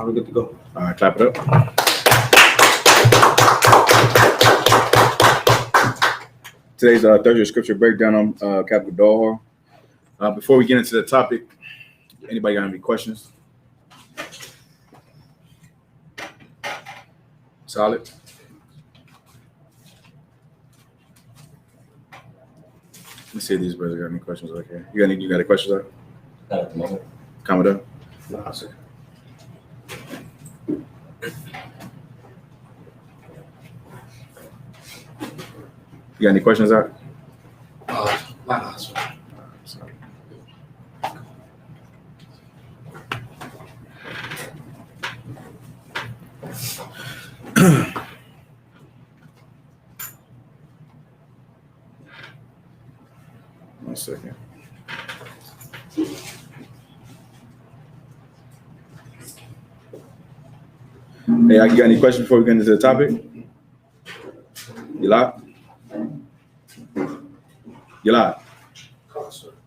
We're good to go. All right, clap it up. Today's Thursday scripture breakdown on capital Doha. Before we get into the topic, anybody got any questions? Solid. Let's see if these brothers got any questions. Okay, you got any questions? Not at the moment. Comment up. No, sir. You got any questions, Art? Not sir. One second. Hey, you got any questions before we get into the topic? You live? You live?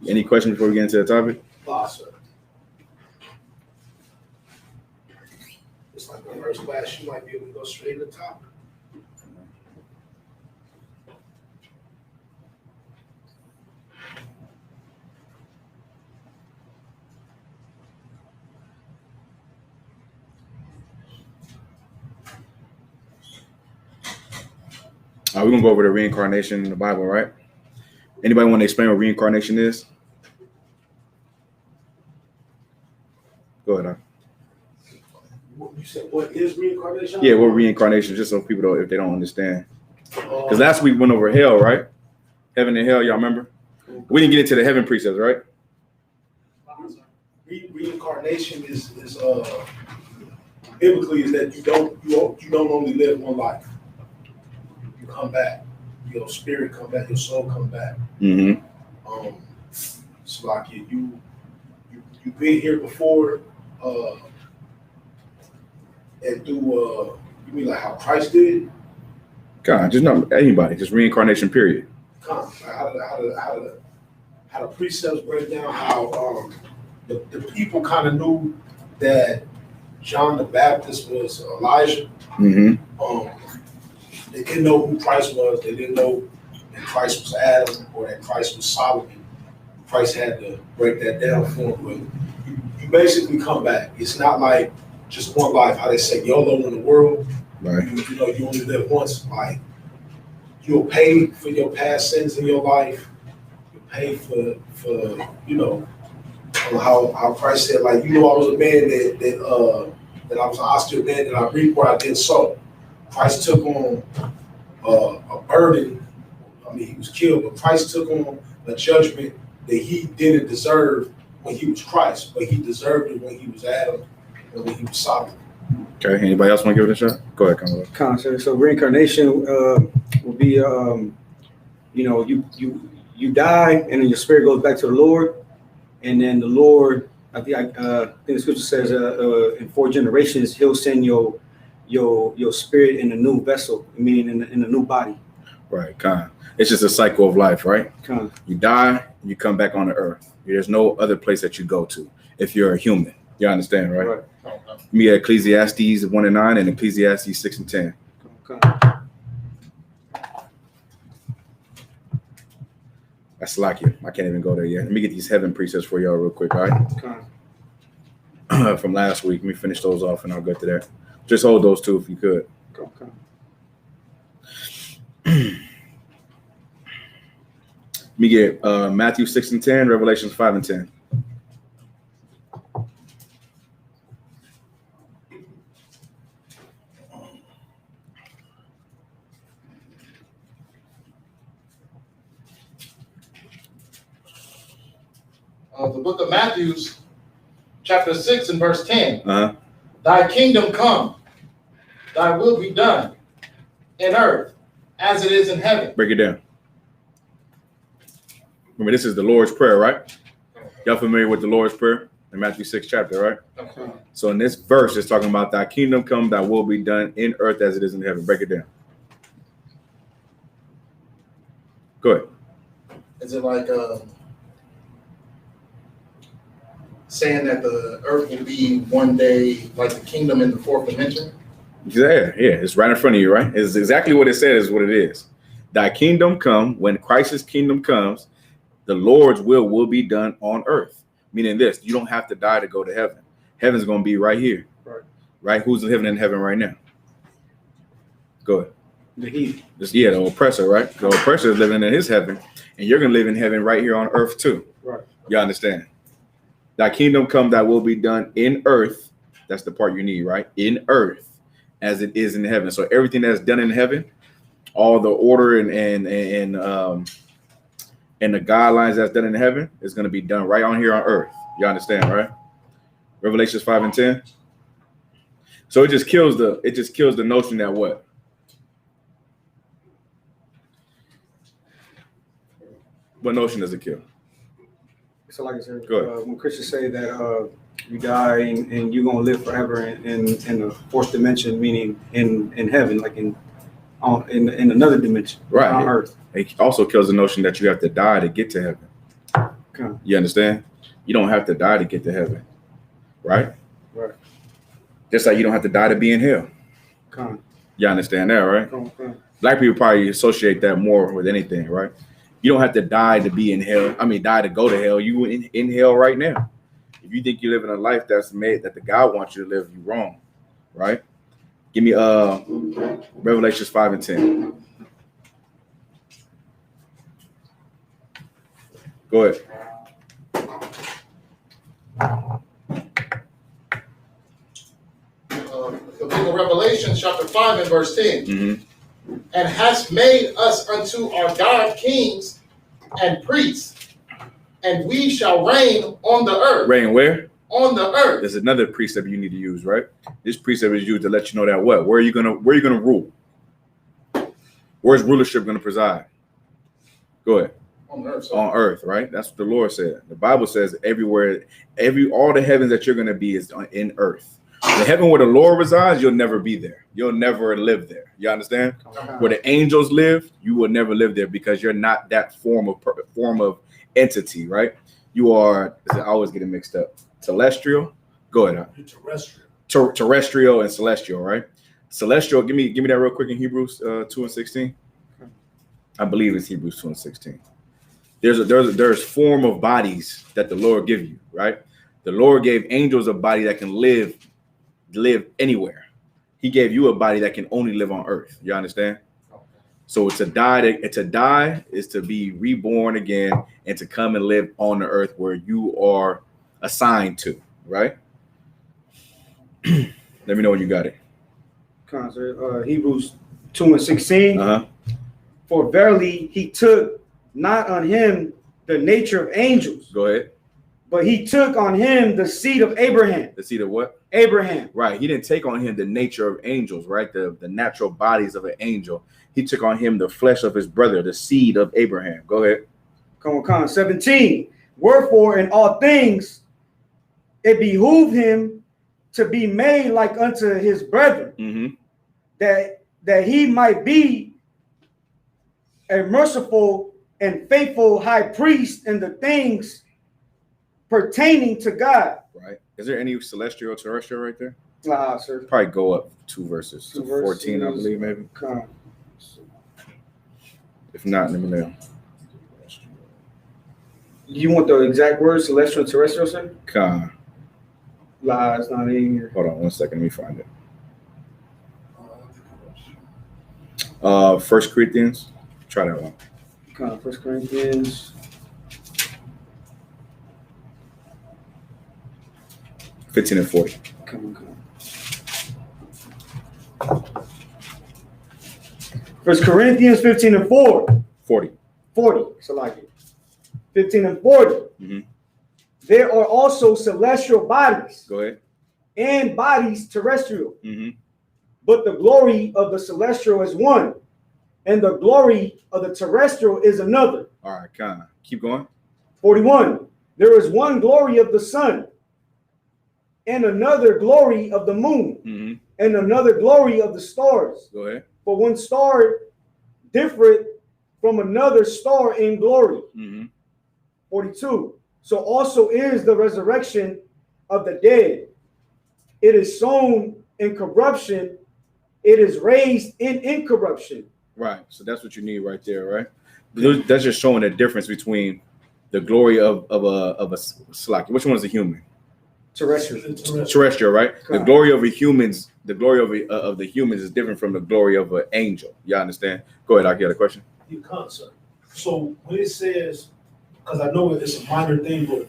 Any questions before we get into the topic? Sir. It's like the first class, you might be able to go straight to the top. We're gonna go over the reincarnation in the Bible, right? Anybody want to explain what reincarnation is? Go ahead. You said what is reincarnation? Yeah, what reincarnation? Just so people don't, if they don't understand. Because last week we went over hell, right? Heaven and hell, y'all remember? We didn't get into the heaven precepts, right? Reincarnation is biblically is that you don't only live one life. You come back. Your spirit come back. Your soul come back. Mm-hmm. So like you've been here before, and do you mean like how Christ did? God, just not anybody, just reincarnation, period. How the precepts break down, how the people kind of knew that John the Baptist was Elijah. Mm-hmm. They didn't know who Christ was. They didn't know that Christ was Adam or that Christ was Solomon. Christ had to break that down for them. But you basically come back. It's not like just one life. How they say YOLO in the world. Right. You know, you only live once. Like you'll pay for your past sins in your life. You pay for you know how Christ said, like, you know, I was a man that I was an austere man that I reaped where I didn't sow. Christ took on a burden. I mean, he was killed, but Christ took on a judgment that he didn't deserve when he was Christ, but he deserved it when he was Adam and when he was Solomon. Okay. Anybody else want to give it a shot? Go ahead, Kamala. So reincarnation will be, you know, you die and then your spirit goes back to the Lord, and then the Lord, I think the scripture says, in 4 generations, he'll send your spirit in a new vessel, meaning in a new body. Right, kind. It's just a cycle of life, right? Kind. You die, you come back on the earth. There's no other place that you go to if you're a human. You understand, right? Right. We got Ecclesiastes 1:9 and Ecclesiastes 6:10. That's Slakia. I can't even go there yet. Let me get these heaven precepts for y'all real quick, all right? From last week. Let me finish those off and I'll go to that. Just hold those two if you could. Okay. Let me get Matthew 6:10, Revelations 5:10. The book of Matthew, chapter 6 and verse 10. Uh-huh. Thy kingdom come, thy will be done in earth as it is in heaven. Break it down. Remember, this is the Lord's Prayer, right? Y'all familiar with the Lord's Prayer in Matthew 6 chapter, right? Okay. So in this verse, it's talking about thy kingdom come, thy will be done in earth as it is in heaven. Break it down. Go ahead. Is it like saying that the earth will be one day like the kingdom in the fourth dimension? Yeah, it's right in front of you, right? It's exactly what it says is what it is. Thy kingdom come. When Christ's kingdom comes, the Lord's will be done on earth. Meaning this, you don't have to die to go to heaven. Heaven's going to be right here. Right? Who's living in heaven right now? Go ahead. The heat. The oppressor, right? The oppressor is living in his heaven, and you're going to live in heaven right here on earth too. Right. You understand? Thy kingdom come, thy will be done in earth. That's the part you need, right? In earth, as it is in heaven. So everything that's done in heaven, all the order and the guidelines that's done in heaven is going to be done right on here on earth. You understand, right? Revelations 5 and 10. So it just kills the notion that what? What notion does it kill? So like I said, Go ahead. when Christians say that you die and you're gonna live forever in the fourth dimension, meaning in heaven, like in another dimension, right, on earth. It also kills the notion that you have to die to get to heaven. Okay. You understand? You don't have to die to get to heaven, right? Right. Just like you don't have to die to be in hell. Okay. You understand that, right? Okay. Black people probably associate that more with anything, right? You don't have to die to be in hell. I mean, die to go to hell. You in hell right now. If you think you're living a life that's made that the God wants you to live, you're wrong, right? Give me Revelations 5 and 10. Go ahead. The book of Revelation, chapter 5 and verse 10. Mm-hmm. And hast made us unto our God kings and priests, and we shall reign on the earth. Reign where? On the earth. There's another precept you need to use, right? This precept is used to let you know that what? Where are you gonna rule? Where's rulership gonna preside? Go ahead. On earth. So. On earth, right? That's what the Lord said. The Bible says everywhere, all the heavens that you're gonna be is in earth. The heaven where the Lord resides, you'll never be there. You'll never live there. You understand? Where the angels live, you will never live there because you're not that form of entity, right? You are. I always get it mixed up. Celestial. Go ahead. Terrestrial. Terrestrial and celestial, right? Celestial. Give me that real quick in Hebrews 2 and 16. I believe it's Hebrews 2 and 16. There's form of bodies that the Lord give you, right? The Lord gave angels a body that can live anywhere. He gave you a body that can only live on earth. You understand? So to die is to be reborn again and to come and live on the earth where you are assigned to, right? Let me know when you got it. Hebrews 2 and 16. Uh-huh. For verily he took not on him the nature of angels, Go ahead. but he took on him the seed of Abraham. The seed of what? Abraham. Right. He didn't take on him the nature of angels, right? The natural bodies of an angel. He took on him the flesh of his brother, the seed of Abraham. Go ahead. Come on. 17. Wherefore in all things it behooved him to be made like unto his brethren, Mm-hmm. that he might be a merciful and faithful high priest in the things pertaining to God. Right. Is there any celestial or terrestrial right there? Sir. Probably go up 2 verses. Two 14, I verses. believe, maybe. Come. If not, let me know. You want the exact word, celestial and terrestrial, sir? Con. It's not in here. Hold on 1 second. Let me find it. 1 Corinthians. Try that one. Come, 1 Corinthians. 15 and 40. Come. 1 Corinthians 15 and 4. 40. 40. So like it. 15 and 40. Mm-hmm. There are also celestial bodies Go ahead. and bodies terrestrial. Mm-hmm. But the glory of the celestial is one, and the glory of the terrestrial is another. All right, Con. Keep going. 41. There is one glory of the sun, and another glory of the moon, Mm-hmm. and another glory of the stars. Go ahead. For one star differeth from another star in glory. Mm-hmm. 42. So also is the resurrection of the dead. It is sown in corruption. It is raised in incorruption. Right. So that's what you need right there, right? That's just showing the difference between the glory of a slack. Which one is a human? Terrestrial. Terrestrial, right? The glory of the humans is different from the glory of an angel. You understand? Go ahead. I get a question. You can't, sir. So when it says, because I know it's a minor thing, but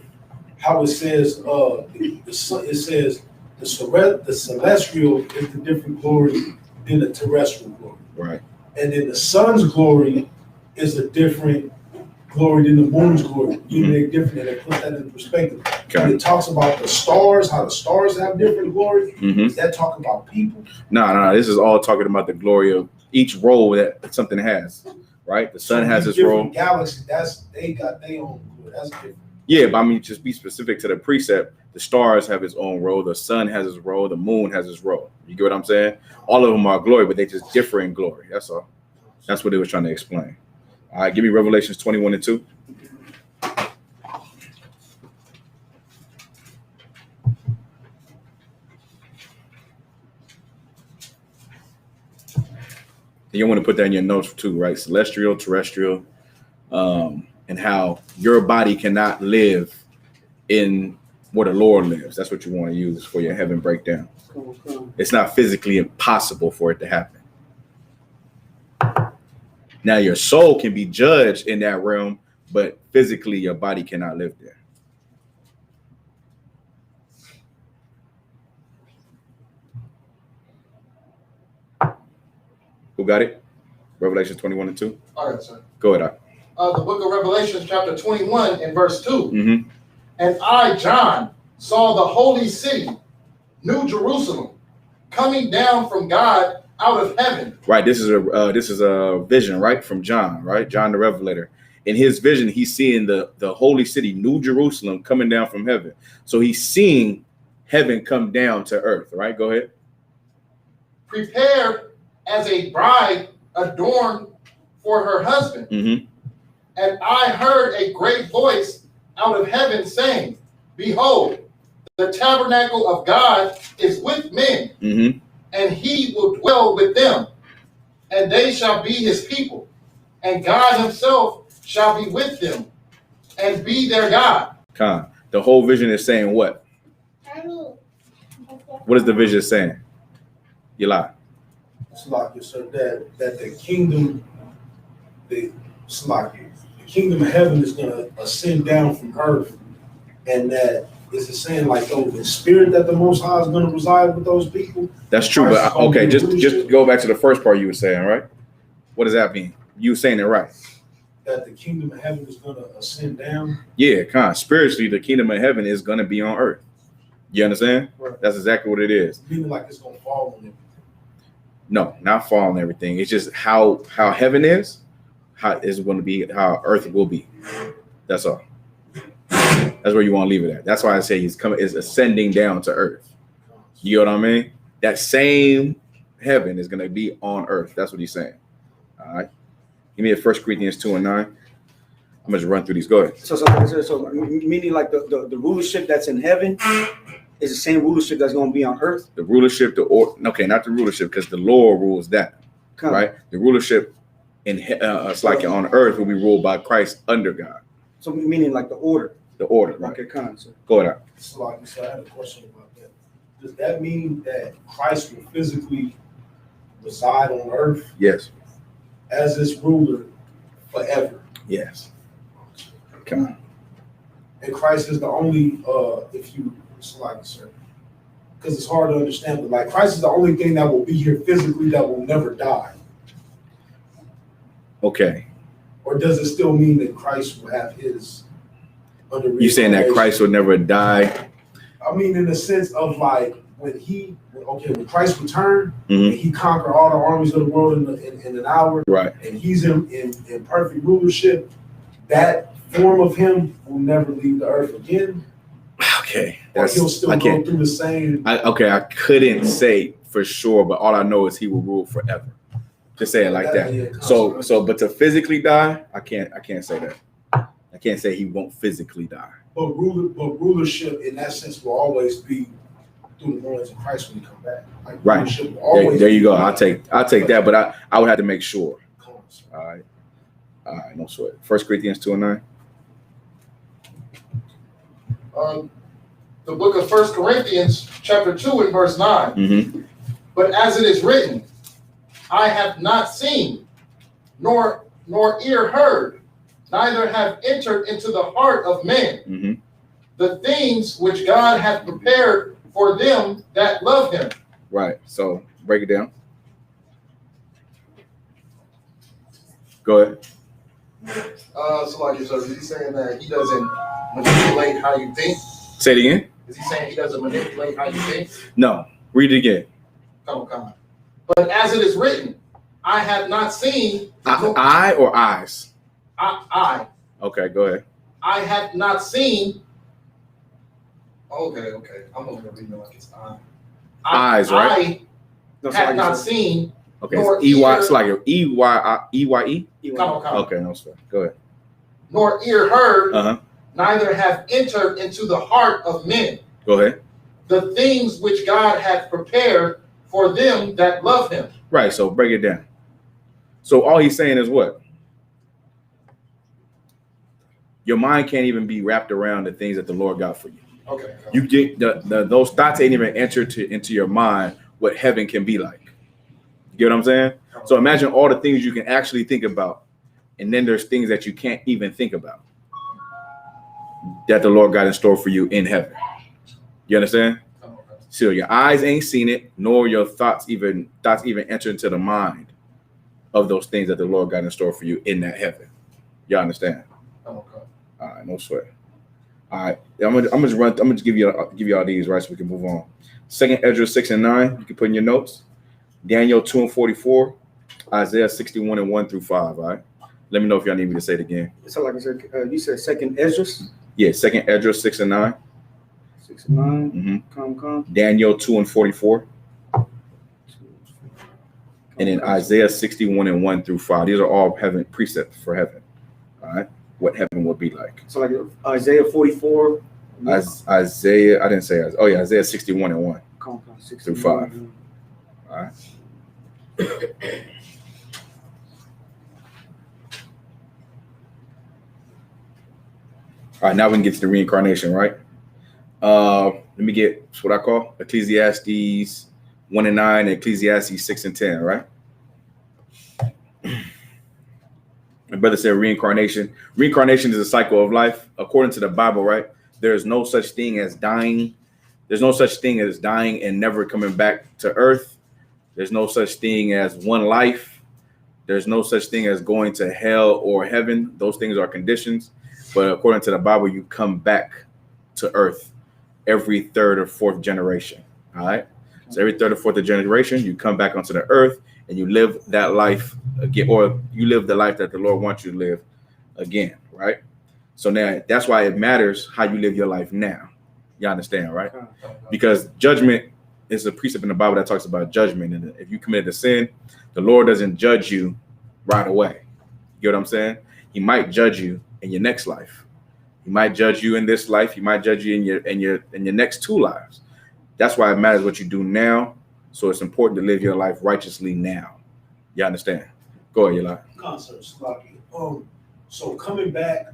how it says, it says the celestial is the different glory than the terrestrial glory. Right. And then the sun's glory is a different glory than the moon's glory. You know, they're different, and they put that in perspective. Okay. When it talks about the stars, how the stars have different glory, is that talking about people? No. This is all talking about the glory of each role that something has, right? The sun has its role. Galaxy, they got their own glory. That's different. Yeah, but I mean, just be specific to the precept. The stars have its own role. The sun has its role. The moon has its role. You get what I'm saying? All of them are glory, but they just differ in glory. That's all. That's what they was trying to explain. All right, give me Revelations 21:2. You want to put that in your notes too, right? Celestial, terrestrial, and how your body cannot live in where the Lord lives. That's what you want to use for your heaven breakdown. It's not physically impossible for it to happen. Now your soul can be judged in that realm, but physically your body cannot live there. Who got it? Revelation 21:2. All right, sir. Go ahead. The book of Revelation, chapter 21, and verse 2. Mm-hmm. And I, John, saw the holy city, New Jerusalem, coming down from God out of heaven. Right. This is a vision, right, from John, right? John the Revelator. In his vision, he's seeing the holy city, New Jerusalem, coming down from heaven. So he's seeing heaven come down to earth, right? Go ahead. Prepared as a bride adorned for her husband. Mm-hmm. And I heard a great voice out of heaven saying, behold, the tabernacle of God is with men, Mm-hmm. and he will dwell with them, and they shall be his people, and God himself shall be with them and be their God. The whole vision is saying what? What is the vision saying? You lie. It's like you said that the kingdom, the kingdom of heaven is going to ascend down from earth, and that is it saying like the spirit that the Most High is going to reside with those people? That's true, but okay, just go back to the first part you were saying, right? What does that mean? You saying it right? That the kingdom of heaven is going to ascend down. Yeah, spiritually, the kingdom of heaven is going to be on earth. You understand? Right. That's exactly what it is. Meaning like it's going to fall on them. No, not fall on everything. It's just how heaven is, how is going to be, how earth will be. That's all. That's where you want to leave it at. That's why I say is ascending down to earth. You know what I mean? That same heaven is going to be on earth. That's what he's saying. All right. Give me a 1 Corinthians 2:9. I'm gonna just run through these. Go ahead. So meaning like the rulership that's in heaven is the same rulership that's going to be on earth. The rulership, not the rulership, because the Lord rules that, right? The rulership it's like on earth will be ruled by Christ under God. So meaning like the order. The order, right? Okay, so go ahead. So I had a question about that. Does that mean that Christ will physically reside on earth? Yes. As its ruler forever? Yes. Come on. And Christ is the only, because it's hard to understand, but like Christ is the only thing that will be here physically that will never die. Okay. Or does it still mean that Christ will have his under? You saying that Christ will never die? I mean, in the sense of like when Christ returned, Mm-hmm. and he conquered all the armies of the world in an hour, right? And he's in perfect rulership. That form of him will never leave the earth again. Okay, he'll still go through the same. I couldn't say for sure, but all I know is he will rule forever. Just say it like that. Yeah, so, but to physically die, I can't say that. I can't say he won't physically die. But rulership in that sense will always be through the loins of Christ when you come back. Like, Right. rulership will always There you be- go. I'll take that, but I would have to make sure. All right, no sweat. 1 Corinthians 2:9. The book of 1 Corinthians, chapter 2 and verse 9. Mm-hmm. But as it is written, I have not seen, nor ear heard, neither have entered into the heart of man, Mm-hmm. the things which God hath prepared for them that love him. Right. So break it down. Go ahead. So like is he saying that he doesn't manipulate how you think? Say it again. Is he saying he doesn't manipulate how you think? No. Read it again. Come on. But as it is written, I have not seen. I or eyes? I. Okay, go ahead. I have not seen. Okay. I'm going to read it like it's I. Eyes, right? I have not seen. Okay, nor it's EY. ear- It's like EYE. Come on. Okay, no sir. Go ahead. Nor ear heard, Uh huh. neither have entered into the heart of men Go ahead. the things which God hath prepared for them that love him. Right. So break it down. So all he's saying is what? Your mind can't even be wrapped around the things that the Lord got for you. Okay. You get those thoughts ain't even entered into your mind what heaven can be like. You get what I'm saying? So imagine all the things you can actually think about, and then there's things that you can't even think about that the Lord got in store for you in heaven. You understand? So your eyes ain't seen it, nor your thoughts even enter into the mind of those things that the Lord got in store for you in that heaven. You understand? All right, no sweat. All right, I'm gonna give you all these, right, so we can move on. 2nd Ezra 6 and 9, you can put in your notes. Daniel 2 and 44, Isaiah 61 and 1 through 5. All right. Let me know if y'all need me to say it again. So like I said, you said 2nd Esdras? Yeah, 2nd Ezra 6 and 9. 6 and 9. Mm-hmm. Come. Daniel 2 and 44. And then Isaiah 61 and 1 through 5. These are all heaven precepts for heaven. All right. What heaven will be like. So like Isaiah 44. Isaiah, I didn't say Isaiah. Oh yeah, Isaiah 61 and 1 through 5. All right. All right, now we can get to the reincarnation, right? Let me get what I call Ecclesiastes 1 and 9 and Ecclesiastes 6 and 10, right? My brother said reincarnation. Reincarnation is a cycle of life. According to the Bible, right? There's no such thing as dying. There's no such thing as dying and never coming back to earth. There's no such thing as one life. There's no such thing as going to hell or heaven. Those things are conditions. But according to the Bible, you come back to earth every third or fourth generation. All right. So every third or fourth generation, you come back onto the earth and you live that life again, or you live the life that the Lord wants you to live again. Right. So now that's why it matters how you live your life now. You understand, right? Because judgment is a precept in the Bible that talks about judgment. And if you committed a sin, the Lord doesn't judge you right away. You get what I'm saying? He might judge you in your next life. He might judge you in this life. He might judge you in your next two lives. That's why it matters what you do now. So it's important to live your life righteously now. You understand? Go ahead, Eli. Concert, Slocky. So coming back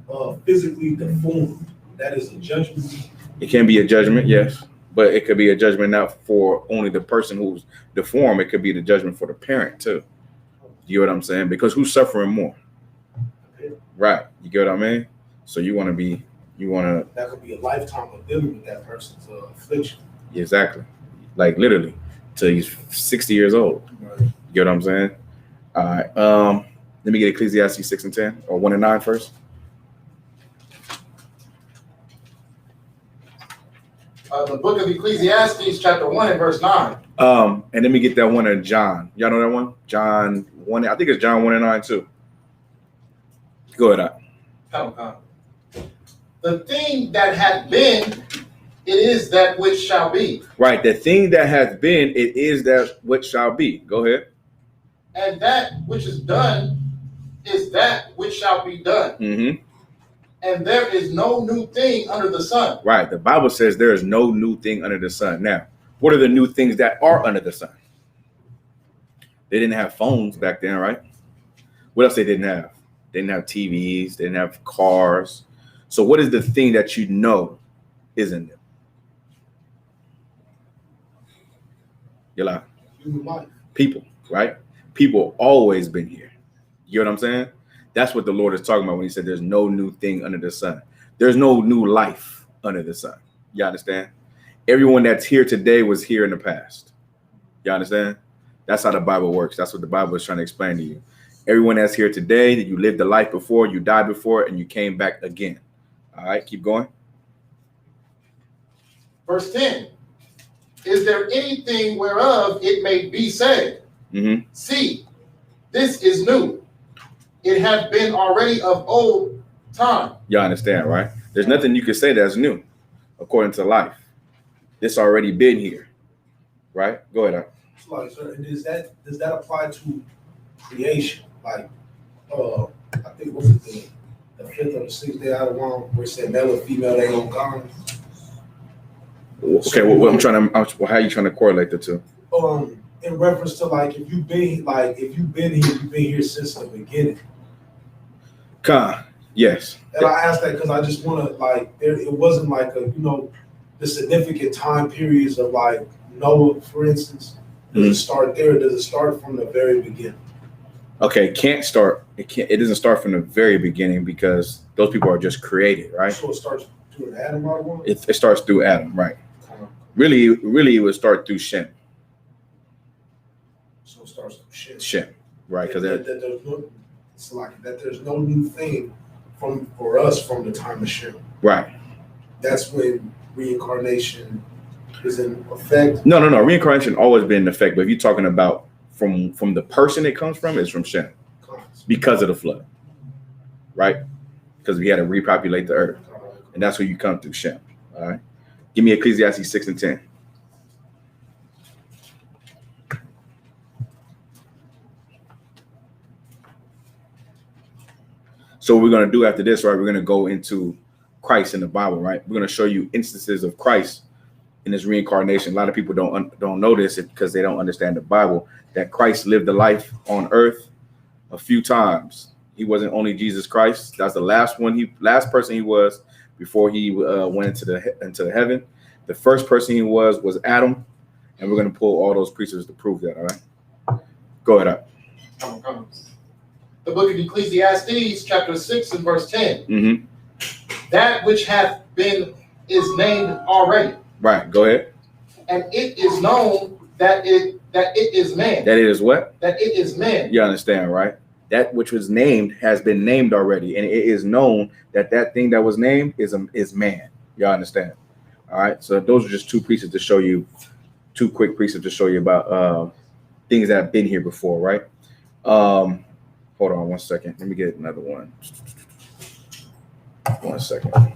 physically deformed, that is a judgment. It can be a judgment, yes, but it could be a judgment not for only the person who's deformed. It could be the judgment for the parent too. You get what I'm saying? Because who's suffering more? Right. You get what I mean? So you want to That could be a lifetime of dealing with that person's affliction. Exactly. Like literally till he's 60 years old. Right. You get what I'm saying? All right. Let me get Ecclesiastes 6 and 10 or 1 and 9 first. The book of Ecclesiastes, chapter 1 and verse 9. And let me get that one in John. Y'all know that one? John 1. I think it's John 1 and 9 too. Go ahead. The thing that hath been, it is that which shall be. Right. The thing that has been, it is that which shall be. Go ahead. And that which is done is that which shall be done. Mm-hmm. and there is no new thing under the sun. Right. The Bible says there is no new thing under the sun. Now, what are the new things that are under the sun? They didn't have phones back then, right? What else they didn't have? They didn't have TVs. They didn't have cars. So what is the thing that you know isn't new? You're like, Human life. people, right? People always been here. You know what I'm saying? That's what the Lord is talking about when he said there's no new thing under the sun. There's no new life under the sun. You understand? Everyone that's here today was here in the past. You understand? That's how the Bible works. That's what the Bible is trying to explain to you. Everyone that's here today, that you lived a life before, you died before, and you came back again. All right, keep going. Verse 10. Is there anything whereof it may be said, see, this is new. It had been already of old time. You understand, right? There's nothing you can say that's new, according to life. It's already been here, right? Go ahead. Like, so does that apply to creation? Like, I think what's it, the fifth or the sixth day out of one, where it said male or female, they don't come. Okay, well, how are you trying to correlate the two? In reference to like, if you've been here since the beginning. Yes. And I asked that because I just want to it wasn't like the significant time periods of like Noah, for instance. Does it start there? Does it start from the very beginning? Okay, it doesn't start from the very beginning because those people are just created, right? So it starts through Adam, I want. It starts through Adam, right? Really, it would start through Shem. So it starts through Shem. Shem, right? Because it's like that. There's no new thing for us from the time of Shem. Right. That's when reincarnation is in effect. No. Reincarnation always been in effect, but if you're talking about from the person it comes from, it's from Shem because of the flood, right? Because we had to repopulate the earth, and that's where you come through Shem. All right. Give me Ecclesiastes 6 and 10. So what we're going to do after this, right? We're going to go into Christ in the Bible, right? We're going to show you instances of Christ in his reincarnation. A lot of people don't know this because they don't understand the Bible, that Christ lived a life on earth a few times. He wasn't only Jesus Christ. That's the last person he was before he went into heaven. The first person he was Adam, and we're going to pull all those precepts to prove that. All right, go ahead. Come. The book of Ecclesiastes, chapter 6 and verse 10. That which hath been is named already. Right. Go ahead. And it is known that it is man. That it is what? That it is man. You understand, right? That which was named has been named already, and it is known that thing that was named is man. You understand? All right. So those are just two quick precepts to show you about things that have been here before, right? Hold on 1 second. Let me get another one. 1 second. All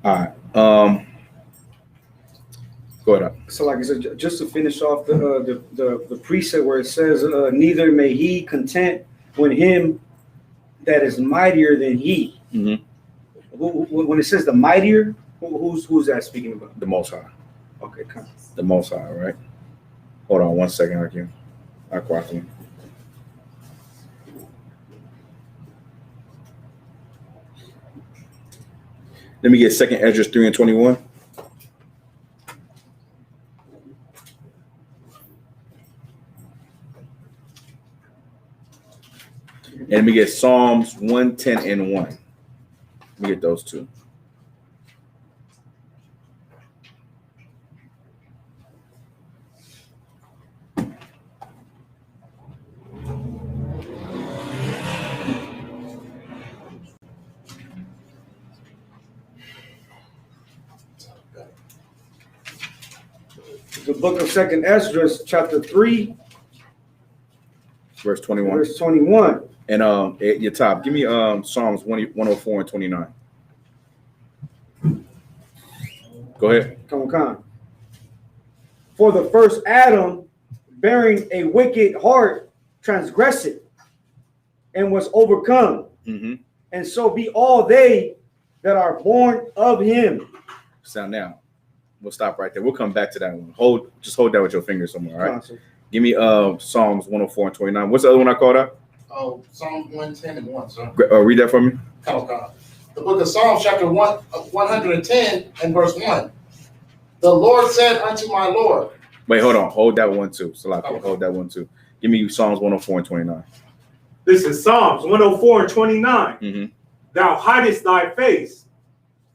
right. Go ahead. So, like I said, just to finish off the precept where it says, "Neither may he content with him that is mightier than he." When it says the mightier, who's that speaking about? The Most High. Okay, come. The Most High, right? Hold on 1 second, I'll cross him. Let me get 2nd Esdras 3 and 21. And let me get Psalms 110 and 1. Let me get those two. The book of 2nd Esdras, chapter 3, verse 21. Verse 21. And at your top, give me Psalms 104 and 29. Go ahead. Come on. For the first Adam bearing a wicked heart, transgressed it, and was overcome. Mm-hmm. And so be all they that are born of him. Sound now. We'll stop right there. We'll come back to that one. Just hold that with your finger somewhere, all right? Give me Psalms 104 and 29. What's the other one I called out? Oh, Psalms 110 and 1, sir. Read that for me. The book of Psalms, chapter 110 and verse 1. The Lord said unto my Lord. Wait, hold on. Hold that one too. Salaki, hold that one too. Give me Psalms 104 and 29. This is Psalms 104 and 29. Mm-hmm. Thou hidest thy face.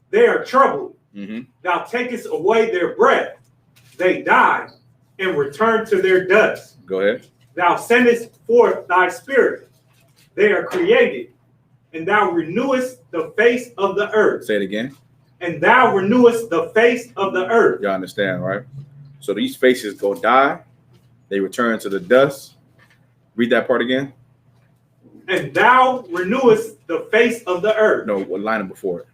They are troubled. Mm-hmm. Thou takest away their breath. They die and return to their dust. Go ahead. Thou sendest forth thy spirit. They are created. And thou renewest the face of the earth. Say it again. And thou renewest the face of the earth. Y'all understand, right? So these faces go die. They return to the dust. Read that part again. And thou renewest the face of the earth. No, what line before it?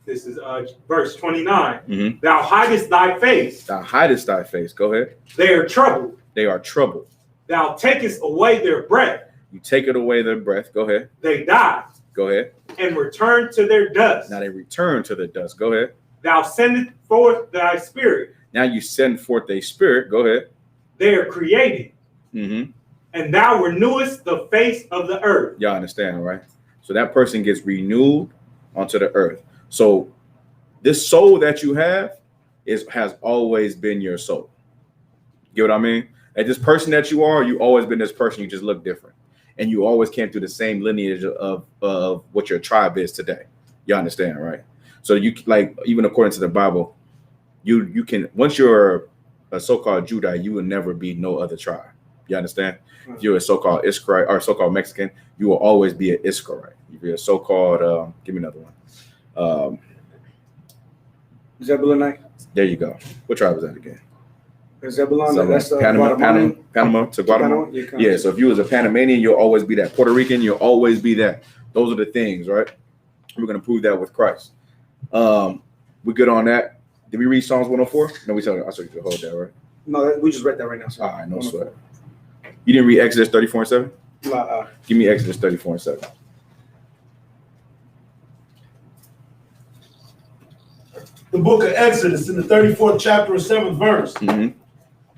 This is verse 29. Mm-hmm. Thou hidest thy face. Thou hidest thy face. Go ahead. They are troubled. They are troubled. Thou takest away their breath. You take it away their breath. Go ahead. They die Go ahead. and return to their dust. Now they return to the dust. Go ahead. Thou sendest forth thy spirit. Now you send forth a spirit. Go ahead. They are created. Mm-hmm. And thou renewest the face of the earth. Y'all understand, right? So that person gets renewed onto the earth. So this soul that you have has always been your soul. Get what I mean? And this person that you are, you always been this person. You just look different. And you always came through the same lineage of what your tribe is today. You understand, right? So you like, even according to the Bible, you can, once you're a so-called Judite, you will never be no other tribe. You understand? If you're a so-called Iscarite or so-called Mexican, you will always be an Iscarite. If you're a so-called, give me another one. Zebulonite. There you go. What tribe is that again? Zebulon, that's Panama to Guatemala. Yeah, so if you was a Panamanian, you'll always be that. Puerto Rican, you'll always be that. Those are the things, right? We're going to prove that with Christ. We good on that. Did we read Psalms 104? No, I said you could hold that, right? No, we just read that right now. All right, no sweat. You didn't read Exodus 34 and 7? Give me Exodus 34 and 7. The book of Exodus in the 34th chapter and 7th verse. Mm-hmm.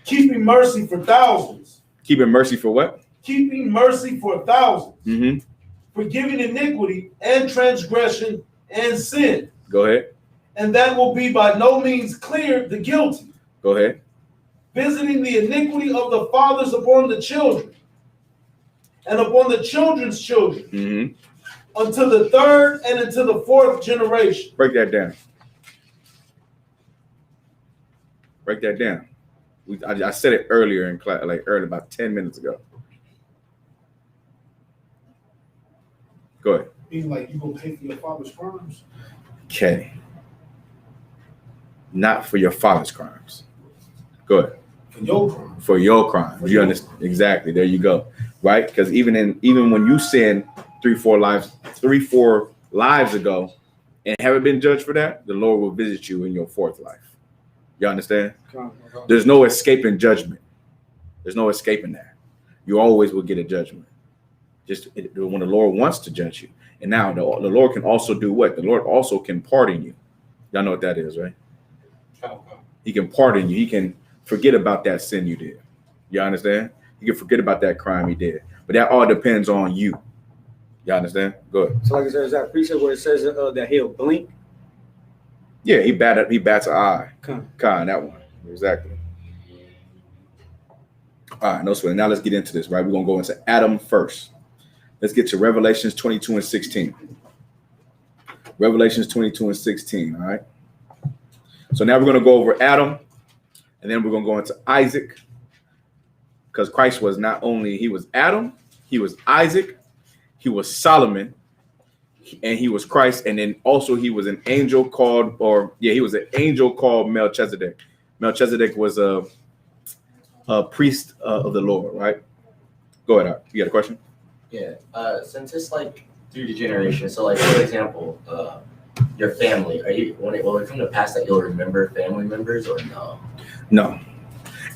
Keeping mercy for thousands. Keeping mercy for what? Keeping mercy for thousands. Mm-hmm. Forgiving iniquity and transgression and sin. Go ahead. And that will be by no means clear the guilty. Go ahead. Visiting the iniquity of the fathers upon the children and upon the children's children, Mm-hmm. unto the third and unto the fourth generation. Break that down. Break that down. I said it earlier in class, like earlier, about 10 minutes ago. Go ahead. Meaning like you gonna pay for your father's crimes? Okay. Not for your father's crimes. Go ahead. For your crimes. For your crimes. You understand? Exactly. There you go. Right? Because even when you sinned 3-4 lives ago and haven't been judged for that, the Lord will visit you in your fourth life. You understand? There's no escaping judgment. There's no escaping that. You always will get a judgment. Just when the Lord wants to judge you. And now the Lord can also do what? The Lord also can pardon you. Y'all know what that is, right? He can pardon you. He can forget about that sin you did. You understand? You can forget about that crime you did. But that all depends on you. You understand? Go ahead. So like I said, is that precept where it says that he'll blink? Yeah, he bats an eye. Con, that one. Exactly. All right, no sweat. Now let's get into this, right? We're going to go into Adam first. Let's get to Revelations 22 and 16. Revelations 22 and 16, all right? So now we're going to go over Adam, and then we're going to go into Isaac, because Christ was not only, he was Adam, he was Isaac, he was Solomon, and he was Christ, and then also he was an angel called, he was an angel called Melchizedek. Melchizedek was a priest of the Lord, right? Go ahead, you got a question? Yeah, since it's like through the generation, so like for example, your family, will it come to pass that you'll remember family members or no? No.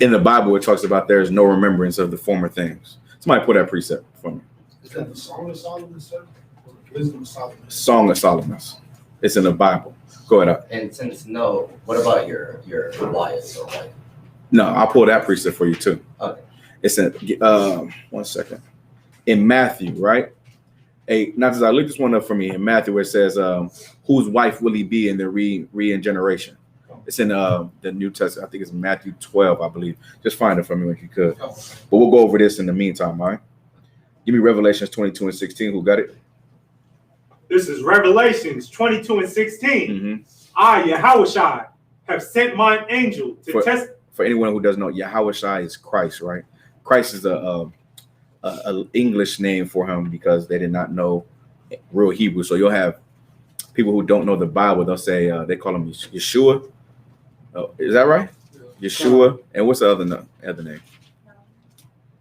In the Bible, it talks about there is no remembrance of the former things. Somebody put that precept for me. Is that the Song of Solomon, sir? Or the Wisdom of Solomon? Song of Solomon. It's in the Bible. Go ahead. And since no, what about your wives or wife? No, I'll pull that precept for you too. Okay. It's in 1 second. In Matthew, right? Not as I look this one up for me in Matthew, where it says, whose wife will he be in the regeneration? It's in the New Testament. I think it's Matthew 12, I believe. Just find it for me if you could. But we'll go over this in the meantime, all right? Give me Revelations 22 and 16. Who got it? This is Revelations 22 and 16. Mm-hmm. I, Yahushua, have sent mine angel to test. For anyone who doesn't know, Yahushua is Christ, right? Christ is a English name for him because they did not know real Hebrew. So you'll have people who don't know the Bible. They'll say they call him Yeshua. Oh, is that right? Yeah. Yeshua. And what's the other name?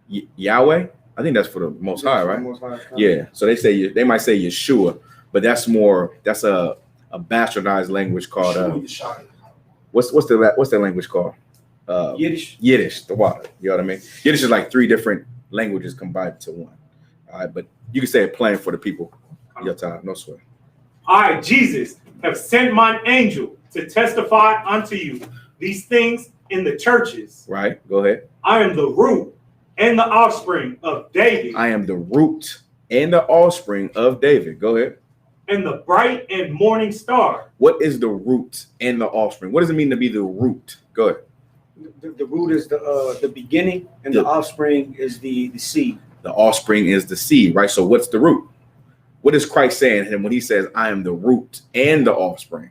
Yahweh. I think that's for the Most High, right? Most High. Yeah. So they might say Yeshua, but that's a bastardized language called what's that language called? Yiddish. Yiddish, the water. You know what I mean? Yiddish is like 3 different languages combined to one. All right, but you can say it plain for the people. Your time, no sweat. I, Jesus, have sent mine angel to testify unto you these things in the churches. Right, go ahead. I am the root and the offspring of David. I am the root and the offspring of David. Go ahead. And the bright and morning star. What is the root and the offspring? What does it mean to be the root? Go ahead. The root is the beginning, and the offspring is the seed. The offspring is the seed, right? So what's the root? What is Christ saying? And when he says, I am the root and the offspring.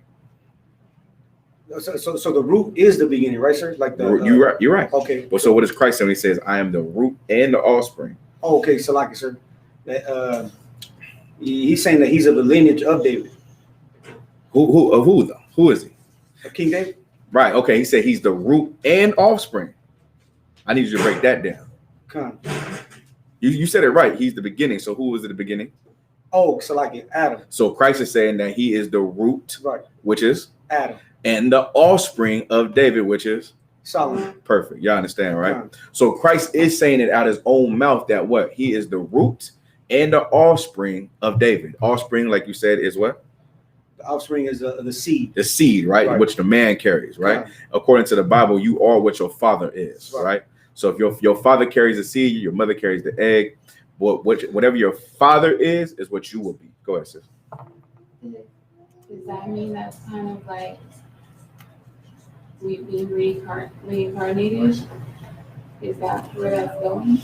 So the root is the beginning, right, sir? Like you're right. Okay. Well, so what is Christ saying when he says, I am the root and the offspring? Oh, okay, so like sir. He's saying that he's of the lineage of David. Who though? Who is he? King David. Right. Okay. He said he's the root and offspring. I need you to break that down. Come. You said it right. He's the beginning. So who was at the beginning? Oh, so like Adam. So Christ is saying that he is the root, right, which is Adam, and the offspring of David, which is Solomon. Perfect. Y'all understand, right? So Christ is saying it out his own mouth that what? He is the root and the offspring of David. Offspring, like you said, is what? The offspring is the seed. The seed, right? Which the man carries, right? According to the Bible, you are what your father is, right? So if your father carries the seed, your mother carries the egg. Whatever your father is what you will be. Go ahead, sis. Does that mean that's kind of like we being reincarnated? Is that where that's going?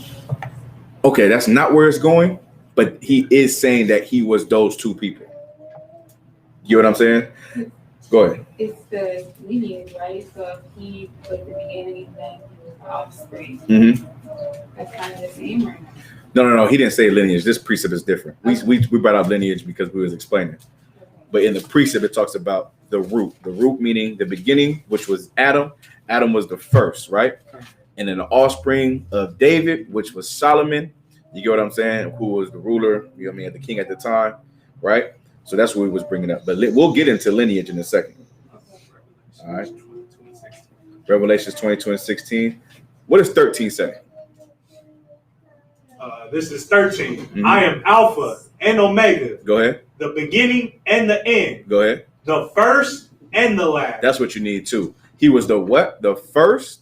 Okay, that's not where it's going, but he is saying that he was those two people. You know what I'm saying? Go ahead. It's the lineage, right? So if he was the beginning, then he was the offspring. Mm-hmm. That's kind of the same, right? No. He didn't say lineage. This precept is different. We brought up lineage because we was explaining. Okay. But in the precept, it talks about the root. The root meaning the beginning, which was Adam. Adam was the first, right? And then the offspring of David, which was Solomon. You get what I'm saying? Who was the ruler, you know what I mean, the king at the time, right? So that's what we was bringing up. But we'll get into lineage in a second. All right. Revelations 22 and 16. What does 13 say? This is 13. Mm-hmm. I am Alpha and Omega. Go ahead. The beginning and the end. Go ahead. The first and the last. That's what you need too. He was the what? The first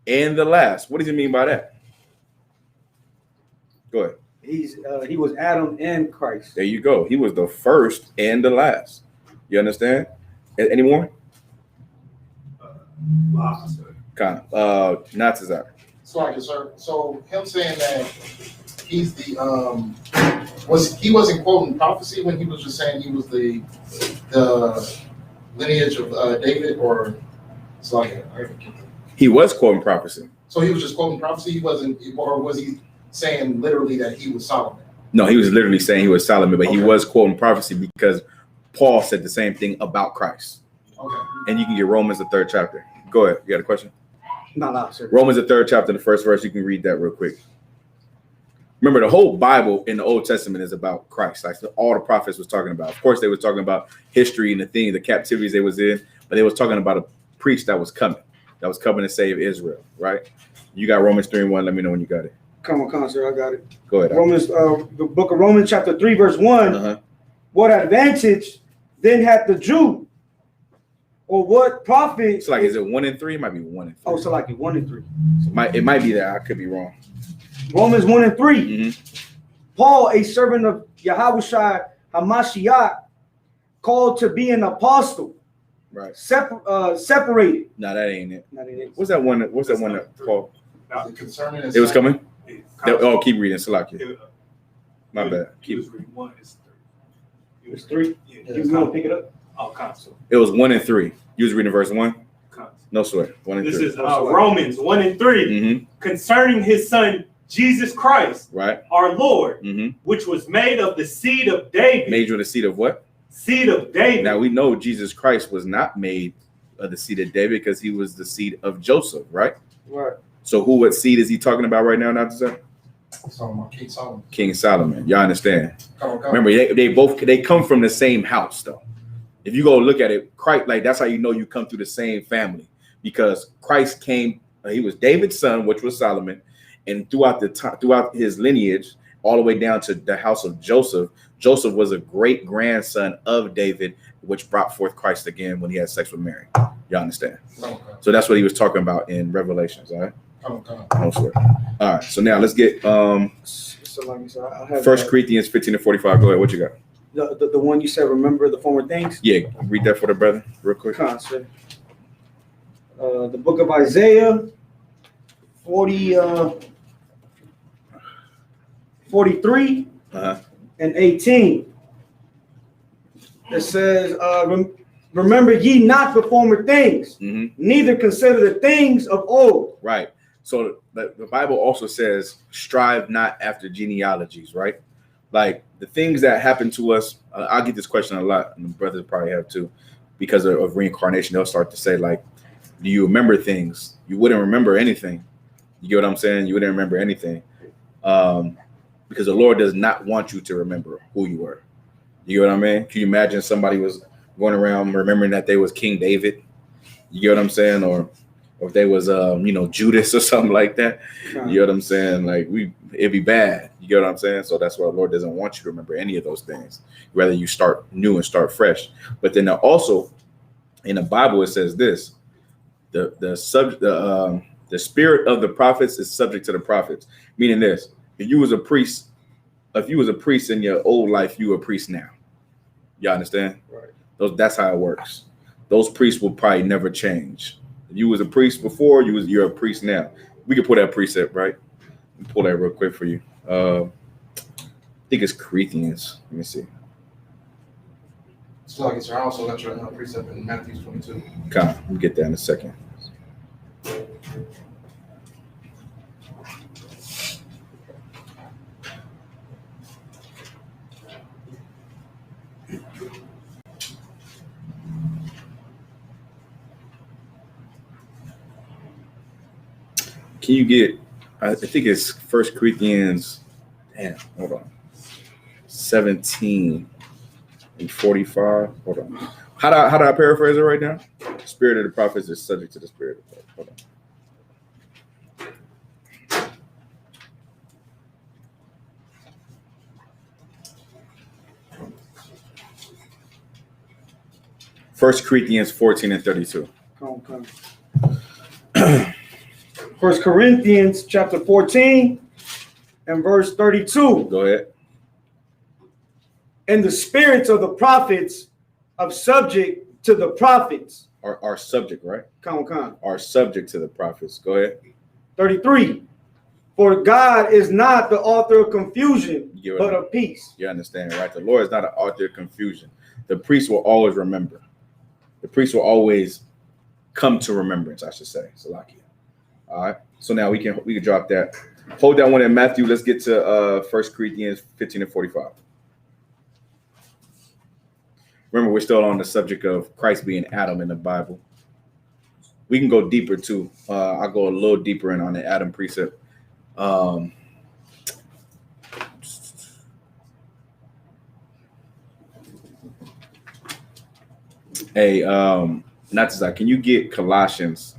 and the last. What does he mean by that? Go ahead. He was Adam and Christ. There you go. He was the first and the last. You understand? Any more? Kind of. Not Cesar. Sorry, sir. So him saying that he's the he wasn't quoting prophecy when he was just saying he was the lineage of David, or he was quoting prophecy. So he was just quoting prophecy. He wasn't, or was he saying literally that he was Solomon? No, he was literally saying he was Solomon, but he was quoting prophecy because Paul said the same thing about Christ. Okay. And you can get Romans the 3rd chapter. Go ahead. You got a question? No, sir. Romans the 3rd chapter, the first verse. You can read that real quick. Remember, the whole Bible in the Old Testament is about Christ. Like all the prophets was talking about. Of course, they were talking about history and the captivities they was in, but they was talking about a priest that was coming. that was coming to save Israel, right? You got Romans 3:1. Let me know when you got it. Come on, sir. I got it. Go ahead. Romans, the book of Romans, chapter 3, verse 1. Uh-huh. What advantage then hath the Jew? Or what profit? It's like, is it 1 and 3? It might be 1 and 3. Oh, so like 1 and 3. It might be that. I could be wrong. Romans 1 and 3. Mm-hmm. Paul, a servant of Yahushua HaMashiach, called to be an apostle. Right. Separated. No, that ain't it. Not in it. What's that one that Paul? Concerning It was coming? Council. Keep reading, Salakia. My bad. He was reading 1 is 3. It's 3. Yeah. You want to pick it up? Oh, council. It was 1 and 3. You was reading verse 1? Council. No sweat. 1 and This 3. is Romans 1 and 3. Mm-hmm. Concerning his son, Jesus Christ, Right. our Lord, Mm-hmm. which was made of the seed of David. Made you the seed of what? Seed of David. Now we know Jesus Christ was not made of the seed of David because he was the seed of Joseph, right? Right. So what seed is he talking about right now, not to say? King Solomon. King Solomon. Y'all understand? Come on. Remember, they come from the same house, though. If you go look at it, Christ, like that's how you know you come through the same family, because Christ came. He was David's son, which was Solomon, and throughout his lineage, all the way down to the house of Joseph. Joseph was a great grandson of David, which brought forth Christ again when he had sex with Mary. You understand? So that's what he was talking about in Revelations. All right. Come on. No sweat. All right. So now let's get So like you said, I have 1 Corinthians 15 and 45. Go ahead. What you got? the one you said. Remember the former things. Yeah, read that for the brother real quick. Concept. The book of Isaiah 43 Uh-huh. and 18. It says, remember ye not the former things, Mm-hmm. neither consider the things of old. Right. So the Bible also says, strive not after genealogies, right? Like the things that happen to us. I get this question a lot, and the brothers probably have too, because of reincarnation. They'll start to say, like, do you remember things? You wouldn't remember anything. You get what I'm saying? You wouldn't remember anything. Because the Lord does not want you to remember who you were. You get what I mean? Can you imagine somebody was going around remembering that they was King David? You get what I'm saying? Or if they was Judas or something like that. You get what I'm saying? Like it'd be bad. You get what I'm saying? So that's why the Lord doesn't want you to remember any of those things. Rather you start new and start fresh. But then also in the Bible it says this: the spirit of the prophets is subject to the prophets. Meaning this: if you was a priest in your old life, you a priest now. You understand? Right. That's how it works. Those priests will probably never change. If you was a priest before, you're a priest now. We can pull that precept, right? Let me pull that real quick for you. I think it's Corinthians. Let me see. So I also got your precept in Matthew 22. Okay, we'll get that in a second. Can you get, I think it's 1 Corinthians, hold on, 17 and 45. Hold on. How do I paraphrase it right now? The spirit of the prophets is subject to the spirit of the prophet. Hold on. 1 Corinthians 14 and 32. Okay. 1 Corinthians chapter 14 and verse 32. Go ahead. And the spirits of the prophets are subject to the prophets. Are subject, right? Come. Are subject to the prophets. Go ahead. 33. For God is not the author of confusion, but of peace. You understand, right? The Lord is not an author of confusion. The priest will always remember. The priest will always come to remembrance, I should say. Salakia. All right. So now we can drop that. Hold that one in Matthew. Let's get to 1 Corinthians 15 and 45. Remember, we're still on the subject of Christ being Adam in the Bible. We can go deeper too. I'll go a little deeper in on the Adam precept. Hey, not to say, can you get Colossians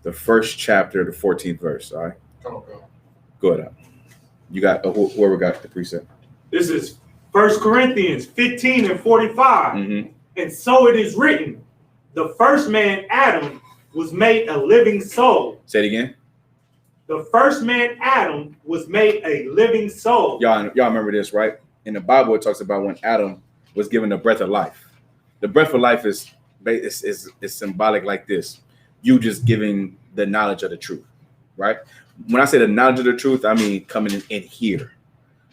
the first chapter, the 14th verse. All right. Come on, bro. Go ahead. You got whoever got the precept. This is 1 Corinthians 15 and 45. Mm-hmm. And so it is written, the first man, Adam, was made a living soul. Say it again. The first man, Adam, was made a living soul. Y'all remember this, right? In the Bible, it talks about when Adam was given the breath of life. The breath of life is symbolic like this. You just giving the knowledge of the truth, right? When I say the knowledge of the truth, I mean coming in here.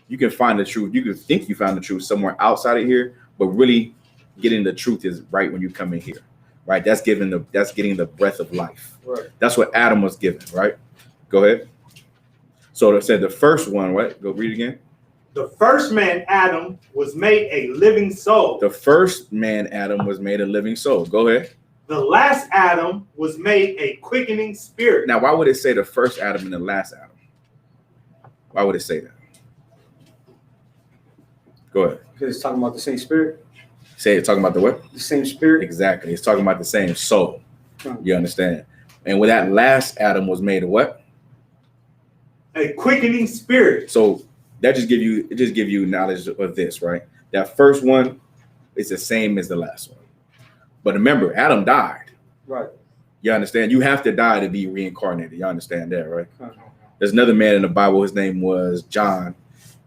You can find the truth. You can think you found the truth somewhere outside of here, but really getting the truth is right when you come in here, right? That's getting the breath of life. Right. That's what Adam was given, right? Go ahead. So it said the first one, what? Go read it again. The first man, Adam, was made a living soul. The first man, Adam, was made a living soul. Go ahead. The last Adam was made a quickening spirit. Now, why would it say the first Adam and the last Adam? Why would it say that? Go ahead. Because it's talking about the same spirit. Say it's talking about the what? The same spirit. Exactly. It's talking about the same soul. Hmm. You understand? And when that last Adam was made a what? A quickening spirit. So that just give you knowledge of this, right? That first one is the same as the last one. But remember, Adam died. Right. You understand? You have to die to be reincarnated. You understand that, right? Huh. There's another man in the Bible. His name was John.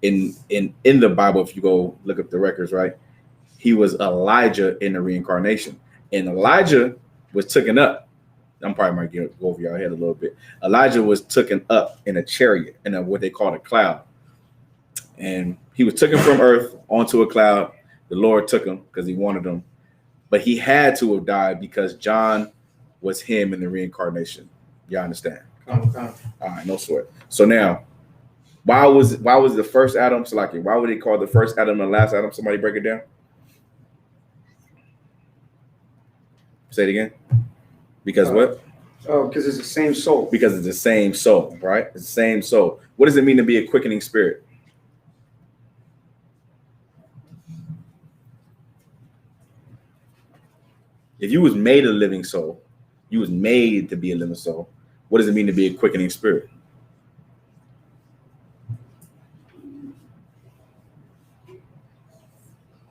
In the Bible, if you go look up the records, right? He was Elijah in the reincarnation. And Elijah was taken up. I'm probably might go over your head a little bit. Elijah was taken up in a chariot, in what they call a cloud. And he was taken from earth onto a cloud. The Lord took him because he wanted him. But he had to have died because John was him in the reincarnation. You understand? Come. All right, no sweat. So now, why was the first Adam, Salaki, why would they call the first Adam and the last Adam? Somebody break it down. Say it again. Because what? Oh, because it's the same soul. Because it's the same soul, right? It's the same soul. What does it mean to be a quickening spirit? If you was made a living soul, you was made to be a living soul. What does it mean to be a quickening spirit?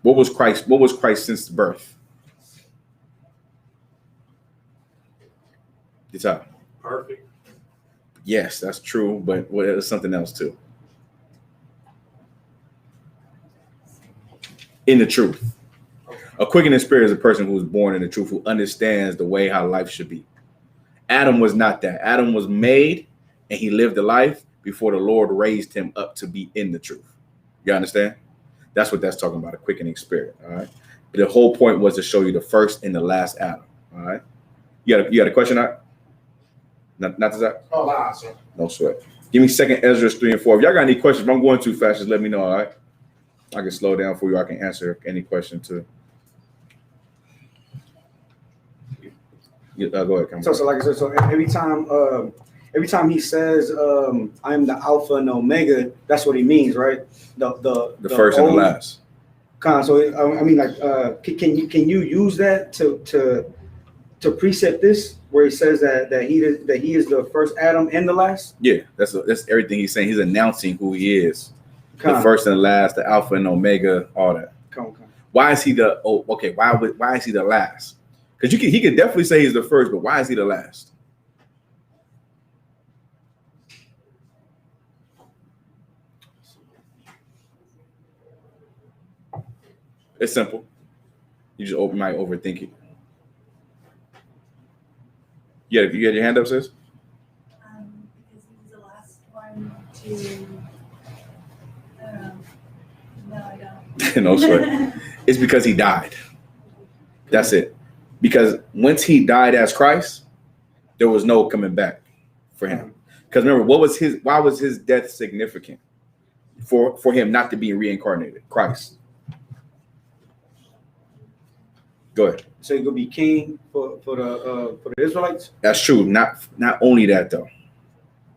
What was Christ since birth? It's up. Perfect. Yes, that's true, but there's something else too. In the truth. A quickening spirit is a person who is born in the truth, who understands the way how life should be. Adam was not that. Adam was made and he lived a life before the Lord raised him up to be in the truth. You understand? That's what that's talking about, a quickening spirit. All right. But the whole point was to show you the first and the last Adam. All right. You got a question? Not to that? Oh, nah, sir. No sweat. Give me 2nd Ezra 3 and 4. If y'all got any questions, if I'm going too fast, just let me know. All right. I can slow down for you. I can answer any question too. Go ahead. Come So like I said, so every time he says, "I am the Alpha and Omega," that's what he means, right? The first and the last. So I mean, like, can you use that to precept this, where he says that he is the first Adam and the last? Yeah, that's everything he's saying. He's announcing who he is, the first and the last, the Alpha and Omega, all that. Why is he the? Oh, okay. Why is he the last? Because he could definitely say he's the first, but why is he the last? It's simple. You just might overthink it. You had your hand up, sis? Because he was the last one to. No, I don't. No sweat. It's because he died. That's it. Because once he died as Christ, there was no coming back for him. Because remember, why was his death significant? For him not to be reincarnated, Christ. Go ahead. So he could be king for the Israelites. That's true. Not only that though.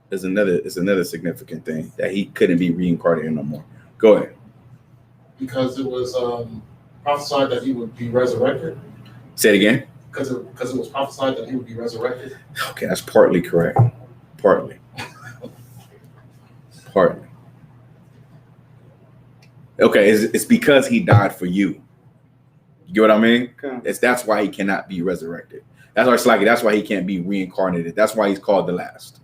There's another significant thing that he couldn't be reincarnated no more. Go ahead. Because it was prophesied that he would be resurrected. Say it again. Because it was prophesied that he would be resurrected. Okay, that's partly correct. Partly. Partly. Okay, it's because he died for you. You get what I mean? Okay. That's why he cannot be resurrected. That's why he can't be reincarnated. That's why he's called the last.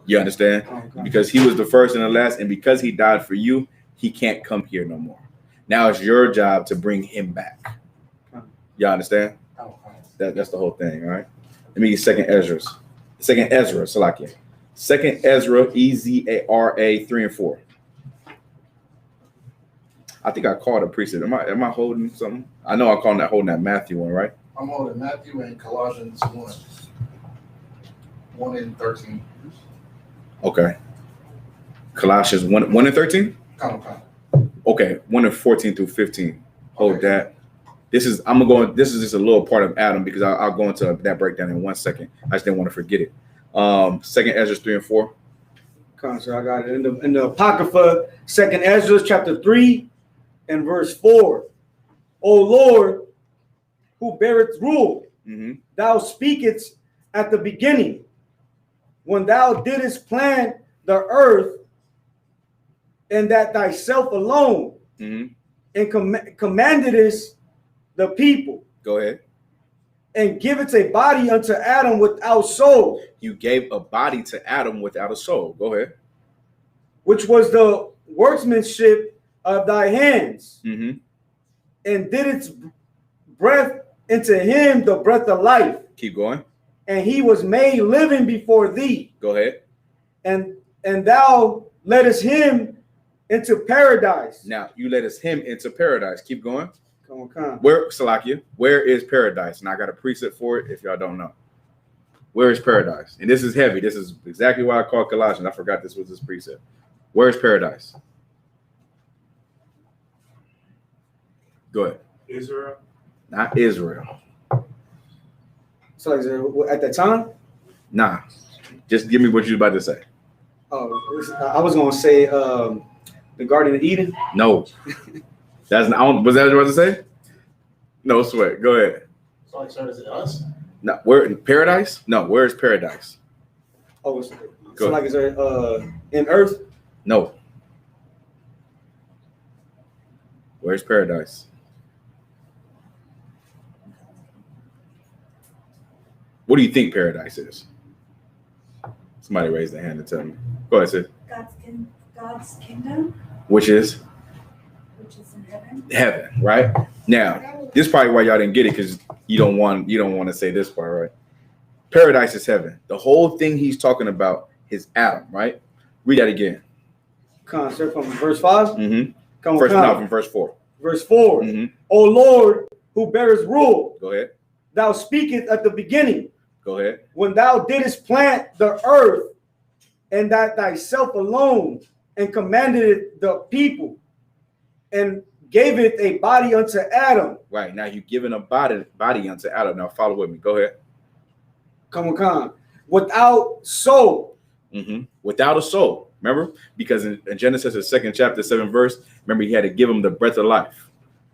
You understand? Okay. Because he was the first and the last, and because he died for you, he can't come here no more. Now it's your job to bring him back. You understand? That's the whole thing, all right? Let me get Second Ezra, Salakia. Second Ezra, Ezra 3 and 4. I think I called a precept. Am I holding something? I know I'm holding that Matthew one, right? I'm holding Matthew and Colossians 1 and 13. Okay. Colossians 1 and 13? Come. Okay, 1 and 14 through 15. Hold Okay. that. This is just a little part of Adam because I'll go into that breakdown in 1 second. I just didn't want to forget it. Second Ezra 3 and 4. Okay, so I got it in the Apocrypha, Second Ezra chapter 3 and verse 4. O Lord, who beareth rule, thou speakest at the beginning, when thou didst plant the earth, and that thyself alone, and commandedest the people. Go ahead. And giveth a body unto Adam without soul. You gave a body to Adam without a soul. Go ahead. Which was the workmanship of thy hands. Mm-hmm. And didst breath into him the breath of life. Keep going. And he was made living before thee. Go ahead. And thou leddest him into paradise. Now you let us him into paradise. Keep going. Come on. Where, Salakia, where is paradise? And I got a precept for it if y'all don't know. Where is paradise? And this is heavy. This is exactly why I called Colossians. I forgot this was his precept. Where is paradise? Go ahead. Israel. Not Israel. So at that time? Nah. Just give me what you're about to say. Oh, I was going to say the Garden of Eden. No. Was that what you were about to say? No sweat. Go ahead. So, sir, is it us? No, where in paradise? No, where is paradise? Oh, Go so like is there in earth? No. Where's paradise? What do you think paradise is? Somebody raise their hand and tell me. Go ahead, sis. God's kingdom, Which is which is in heaven. heaven, right? Now, this is probably why y'all didn't get it, because you don't want to say this part, right? Paradise is heaven. The whole thing he's talking about is Adam, right? Read that again. Concept from verse 5. Mm-hmm. Come From verse 4. Verse 4. Mm-hmm. O Lord, who bearest rule, Go ahead. thou speakest at the beginning, Go ahead. when thou didst plant the earth, and that thyself alone, and commanded the people, and gave it a body unto Adam. Right. Now you've given a body unto Adam. Now follow with me. Go ahead. Come on. Without soul. Mm-hmm. Without a soul. Remember? Because in Genesis, the 2nd chapter, 7th verse, remember he had to give him the breath of life.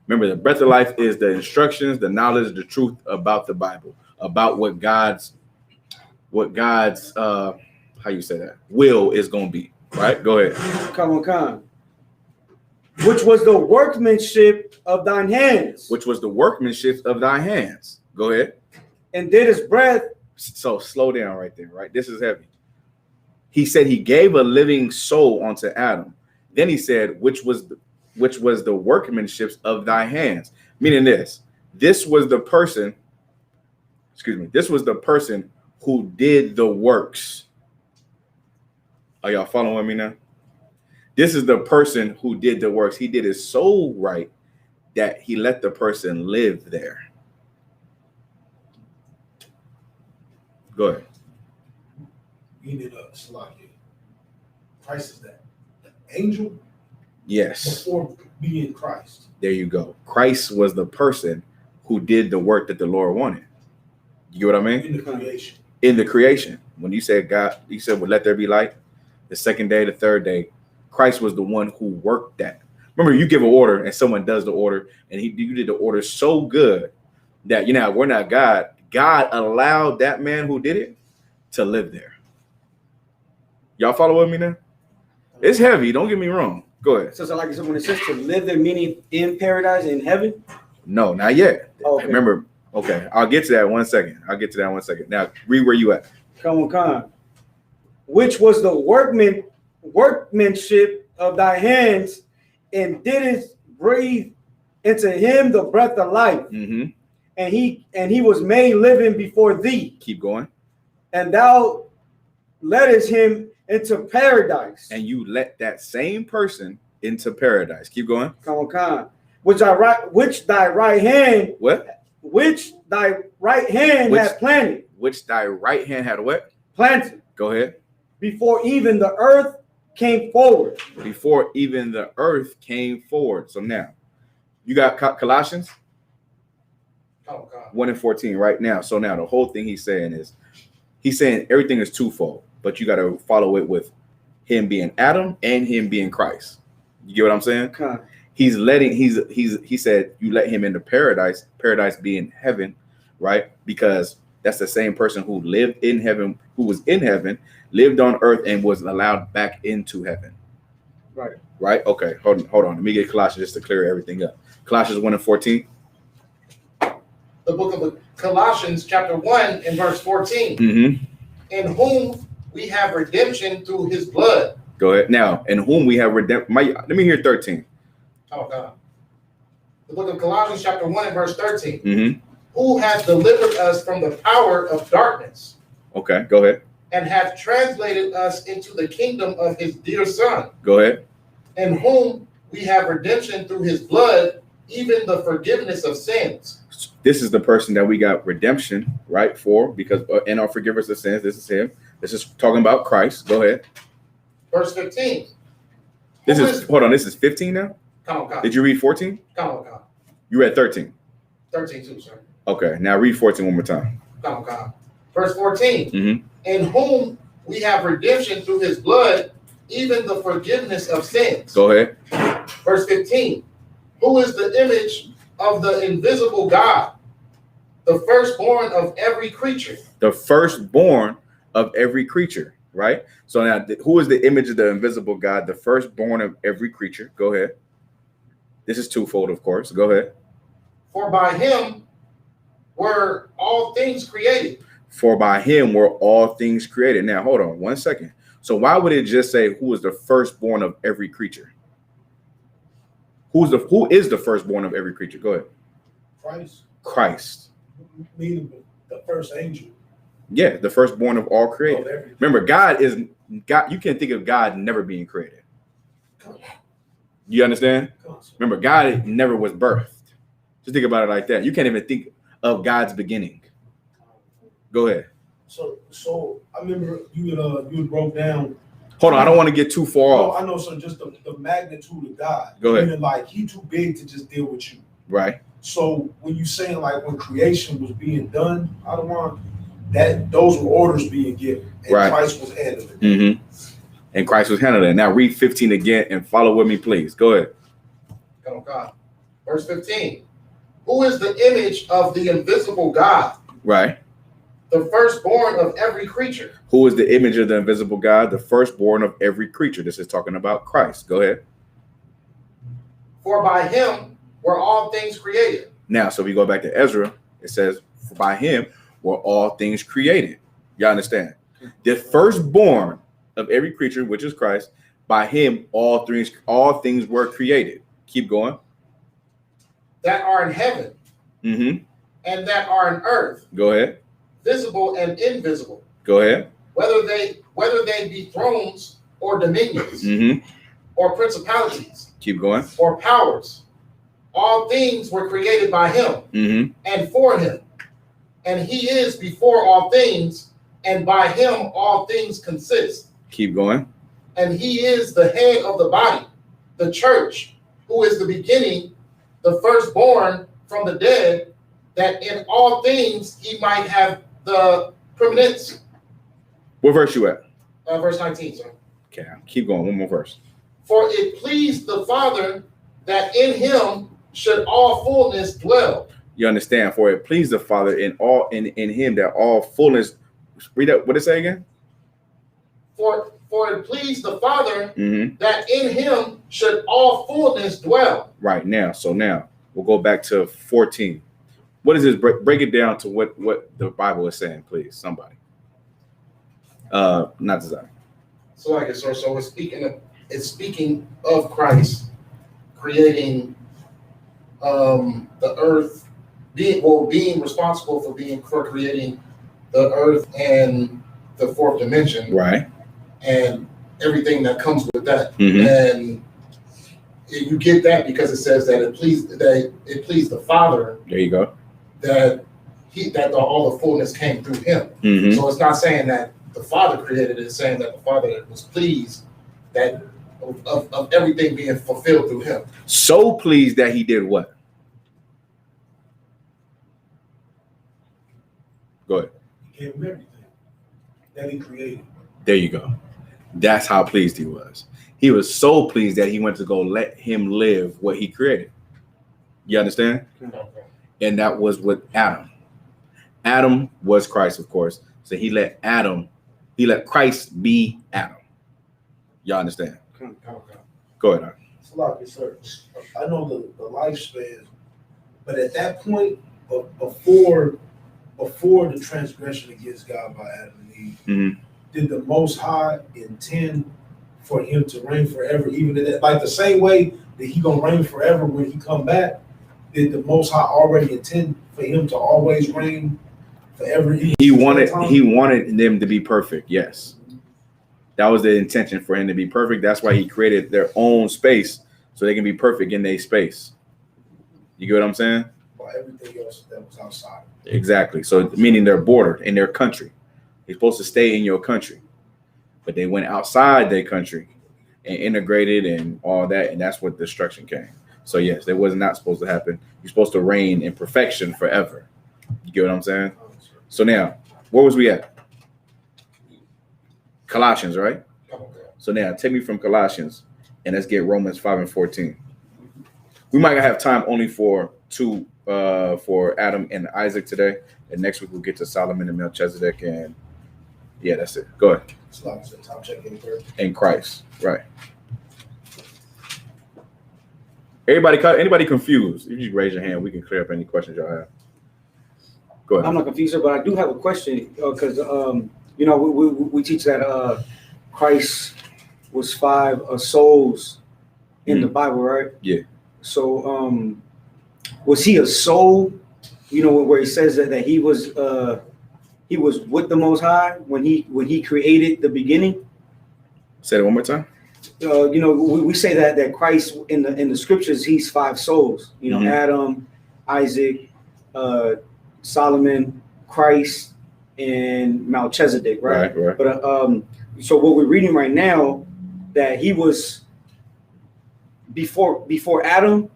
Remember, the breath of life is the instructions, the knowledge, the truth about the Bible, about what God's how you say that, will is going to be. Right? Go ahead. Come on. Which was the workmanship of thine hands. Which was the workmanship of thy hands. Go ahead. And did his breath. So slow down right there, right? This is heavy. He said he gave a living soul unto Adam. Then he said, which was the workmanship of thy hands. Meaning this was the person who did the works. Are y'all following me now? This is the person who did the works. He did his soul right, that he let the person live there. Go ahead. Meaning of Salakia. Christ is that. The angel Yes. before being Christ. There you go. Christ was the person who did the work that the Lord wanted. You get what I mean? In the creation. In the creation. When you said God, you said, well, let there be light. The second day, the third day, Christ was the one who worked that. Remember, you give an order and someone does the order, and you did the order so good that, we're not God. God allowed that man who did it to live there. Y'all follow with me now? It's heavy. Don't get me wrong. Go ahead. So like when it says to live there, meaning in paradise, in heaven? No, not yet. Okay. Remember, okay, I'll get to that one second. Now, read where you at. Come on. Which was the workmanship of thy hands, and didst breathe into him the breath of life. Mm-hmm. And he was made living before thee. Keep going. And thou lettest him into paradise. And you let that same person into paradise. Keep going. Come on. Which thy right hand. What? Which thy right hand had planted. Which thy right hand had what? Planted. Go ahead. Before even the earth came forward. Before even the earth came forward. So now, you got Colossians 1:14 right now. So now the whole thing he's saying everything is twofold, but you got to follow it with him being Adam and him being Christ. You get what I'm saying? Okay. He said you let him into paradise being heaven, right? Because that's the same person who lived in heaven, who was in heaven, lived on earth, and was allowed back into heaven. Right? Okay, hold on. Let me get Colossians just to clear everything up. Colossians 1:14. The book of Colossians, chapter 1 and verse 14. Mm-hmm. In whom we have redemption through his blood. Go ahead. Now, in whom we have redemption. Let me hear 13. Oh, God. The book of Colossians, chapter 1 and verse 13. Mm-hmm. Who hath delivered us from the power of darkness. Okay, go ahead. And hath translated us into the kingdom of his dear Son. Go ahead. In whom we have redemption through his blood, even the forgiveness of sins. This is the person that we got redemption, right, for, because in our forgiveness of sins, this is him. This is talking about Christ. Go ahead. Verse 15. This is 15 now? Come on, God. Did you read 14? Come on, God. You read 13. 13 too, sir. Okay, now read 14 one more time. Come on, God. Verse 14. Mm-hmm. In whom we have redemption through his blood, even the forgiveness of sins. Go ahead. Verse 15. Who is the image of the invisible God, the firstborn of every creature. The firstborn of every creature, right? So now, who is the image of the invisible God, the firstborn of every creature? Go ahead. This is twofold, of course. Go ahead. For by him were all things created. For by him were all things created. Now, hold on 1 second. So why would it just say who is the firstborn of every creature? Who is the firstborn of every creature? Go ahead. Christ. Meaning the first angel. Yeah, the firstborn of all created. Remember, God. You can't think of God never being created. You understand? Remember, God never was birthed. Just think about it like that. You can't even think of God's beginning. Go ahead. So I remember you broke down. Hold on, I don't want to get too far off. I know, so just the magnitude of God. Go ahead. Meaning, like, he too big to just deal with you. Right. So when you saying like when creation was being done, I don't want that those were orders being given. And right. Christ was handling it. Mm-hmm. And Christ was handling it. Now read 15 again and follow with me, please. Go ahead. Come on, God. Verse 15. Who is the image of the invisible God? Right. The firstborn of every creature. Who is the image of the invisible God? The firstborn of every creature. This is talking about Christ. Go ahead. For by him were all things created. Now, so we go back to Ezra. It says, for by him were all things created. You understand? The firstborn of every creature, which is Christ, by him all things were created. Keep going. That are in heaven. Mm-hmm. And that are in earth. Go ahead. Visible and invisible. Go ahead. Whether they be thrones or dominions, mm-hmm. or principalities. Keep going. Or powers. All things were created by him, mm-hmm. and for him. And he is before all things, and by him all things consist. Keep going. And he is the head of the body, the church, who is the beginning, the firstborn from the dead, that in all things he might have the preeminence. What verse you at? Verse 19, sir. Okay, keep going. One more verse. For it pleased the Father that in him should all fullness dwell. You understand? For it pleased the Father in him that all fullness. Read that. What did it say again? For it pleased the Father that in him should all fullness dwell. Right now. So now we'll go back to 14. What is this? Break it down to what the Bible is saying, please. Somebody. Not design. So like so it's speaking of Christ creating the earth, being responsible for creating the earth and the fourth dimension, Right. and everything that comes with that. And you get that because it says that it pleased the Father. There you go. That all the fullness came through him. So it's not saying that the Father created it, it's saying that the Father was pleased that of everything being fulfilled through him. So pleased that he did what? Go ahead. He gave him everything that he created. There you go. That's how pleased he was. He was so pleased that he went to go let him live what he created. You understand? And that was with Adam. Adam was Christ, of course. So he let Christ be Adam. Y'all understand? Go ahead. It's a lot of research. I know the lifespan, but at that point, before the transgression against God by Adam and Eve, did the Most High intend for him to reign forever? Even in that, like the same way that he gonna reign forever when he come back, did the Most High already intend for him to always reign forever? He wanted them to be perfect. Yes. That was the intention, for him to be perfect. That's why he created their own space so they can be perfect in their space. You get what I'm saying? By everything else that was outside. Exactly. So meaning they're bordered in their country. They're supposed to stay in your country, but they went outside their country and integrated and all that, and that's what destruction came. So yes, that was not supposed to happen. You're supposed to reign in perfection forever. You get what I'm saying? So now, where was we at? Colossians, right? So now take me from Colossians and let's get Romans 5 and 14. We might have time only for Adam and Isaac today. And next week we'll get to Solomon and Melchizedek, and yeah, that's it. Go ahead. And Christ, right. Anybody confused? If you just raise your hand, we can clear up any questions y'all have. Go ahead. I'm not confused, but I do have a question because we teach that Christ was 5 souls in the Bible, right? Yeah. So was he a soul? You know, where he says that he was with the Most High when he created the beginning. Say that one more time. We say that Christ in the scriptures, he's 5 souls. You know, Adam, Isaac, Solomon, Christ, and Melchizedek, right? Right. But so what we're reading right now, that he was before Adam,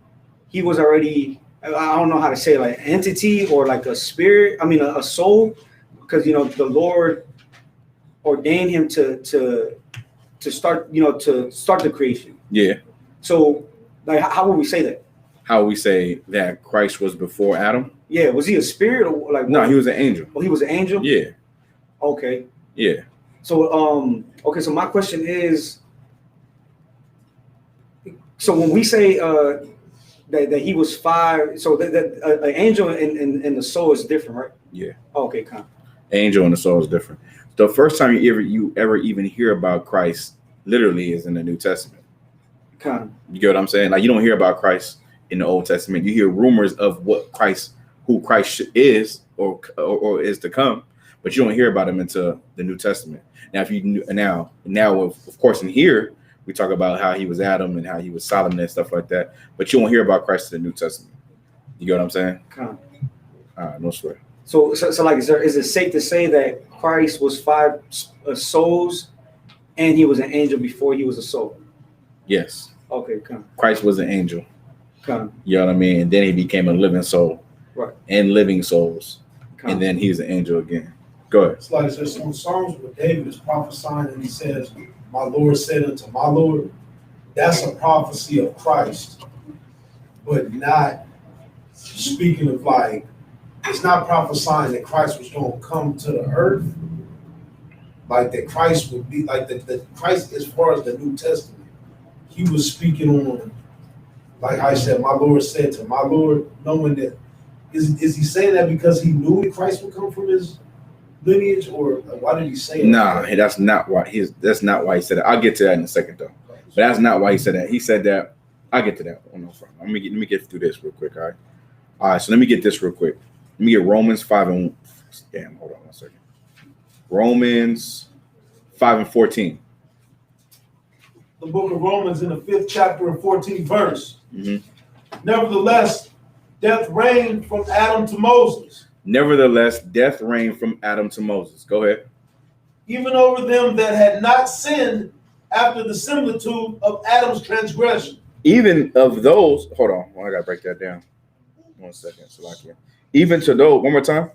he was already, I don't know how to say it, like entity or like a spirit. I mean a soul, because the Lord ordained him to start the creation. Yeah. So like how would we say that? How we say that Christ was before Adam? Yeah, was he a spirit or like? No, he was an angel. Oh, he was an angel? Yeah. Okay. Yeah. So so my question is, so when we say that he was 5, so that an angel and the soul is different, right? Yeah. Okay, kind of. Angel and the soul is different. The first time you ever even hear about Christ literally is in the New Testament. Kind of. You get what I'm saying? Like, you don't hear about Christ in the Old Testament. You hear rumors of who Christ is or is to come, but you don't hear about him until the New Testament. Now, if you now of course in here we talk about how he was Adam and how he was Solomon and stuff like that, but you won't hear about Christ in the New Testament. You get what I'm saying? Kind of. All right, no swear. So like, is it safe to say that Christ was 5 souls and he was an angel before he was a soul? Yes. Okay, kind of. Christ was an angel. Kind of. You know what I mean? And then he became a living soul. Right. And living souls. Kind and then he's an angel again. Go ahead. It's like there's some Psalms where David is prophesying and he says, "My Lord said unto my Lord." That's a prophecy of Christ, but not speaking of like, it's not prophesying that Christ was going to come to the earth, like that Christ would be like the Christ as far as the New Testament. He was speaking on, like I said, my Lord said to my Lord, knowing that is he saying that because he knew that Christ would come from his lineage, or why did he say it? Nah, that's not why he said it. I'll get to that in a second though. But that's not why he said that. He said that. I'll get to that. Oh, no problem. Let me get through this real quick. All right. So let me get this real quick. Let me get Romans 5 and damn. Hold on 1 second. Romans 5 and 14. The book of Romans in the 5th chapter and 14th verse. Mm-hmm. Nevertheless, death reigned from Adam to Moses. Nevertheless, death reigned from Adam to Moses. Go ahead. Even over them that had not sinned after the similitude of Adam's transgression. Even of those, hold on. I gotta break that down. 1 second, Salakia. Even to those, one more time.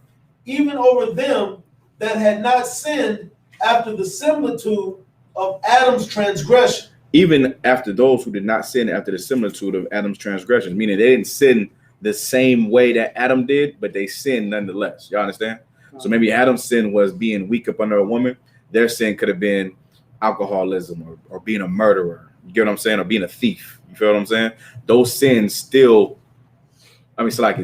Even over them that had not sinned after the similitude of Adam's transgression. Even after those who did not sin after the similitude of Adam's transgressions, meaning they didn't sin the same way that Adam did, but they sinned nonetheless. Y'all understand? So maybe Adam's sin was being weak up under a woman. Their sin could have been alcoholism or being a murderer. You get what I'm saying? Or being a thief. You feel what I'm saying? Those sins still, so like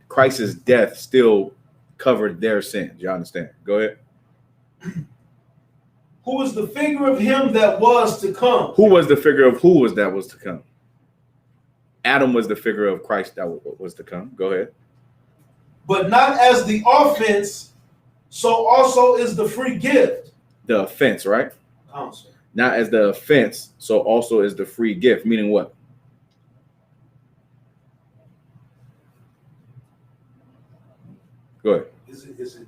Christ's death still covered their sins. Y'all understand? Go ahead. Who was the figure of him that was to come? Who was the figure of who was that was to come? Adam was the figure of Christ that was to come. Go ahead. But not as the offense, so also is the free gift. The offense, right? Not as the offense, so also is the free gift. Meaning what? Go ahead. Is it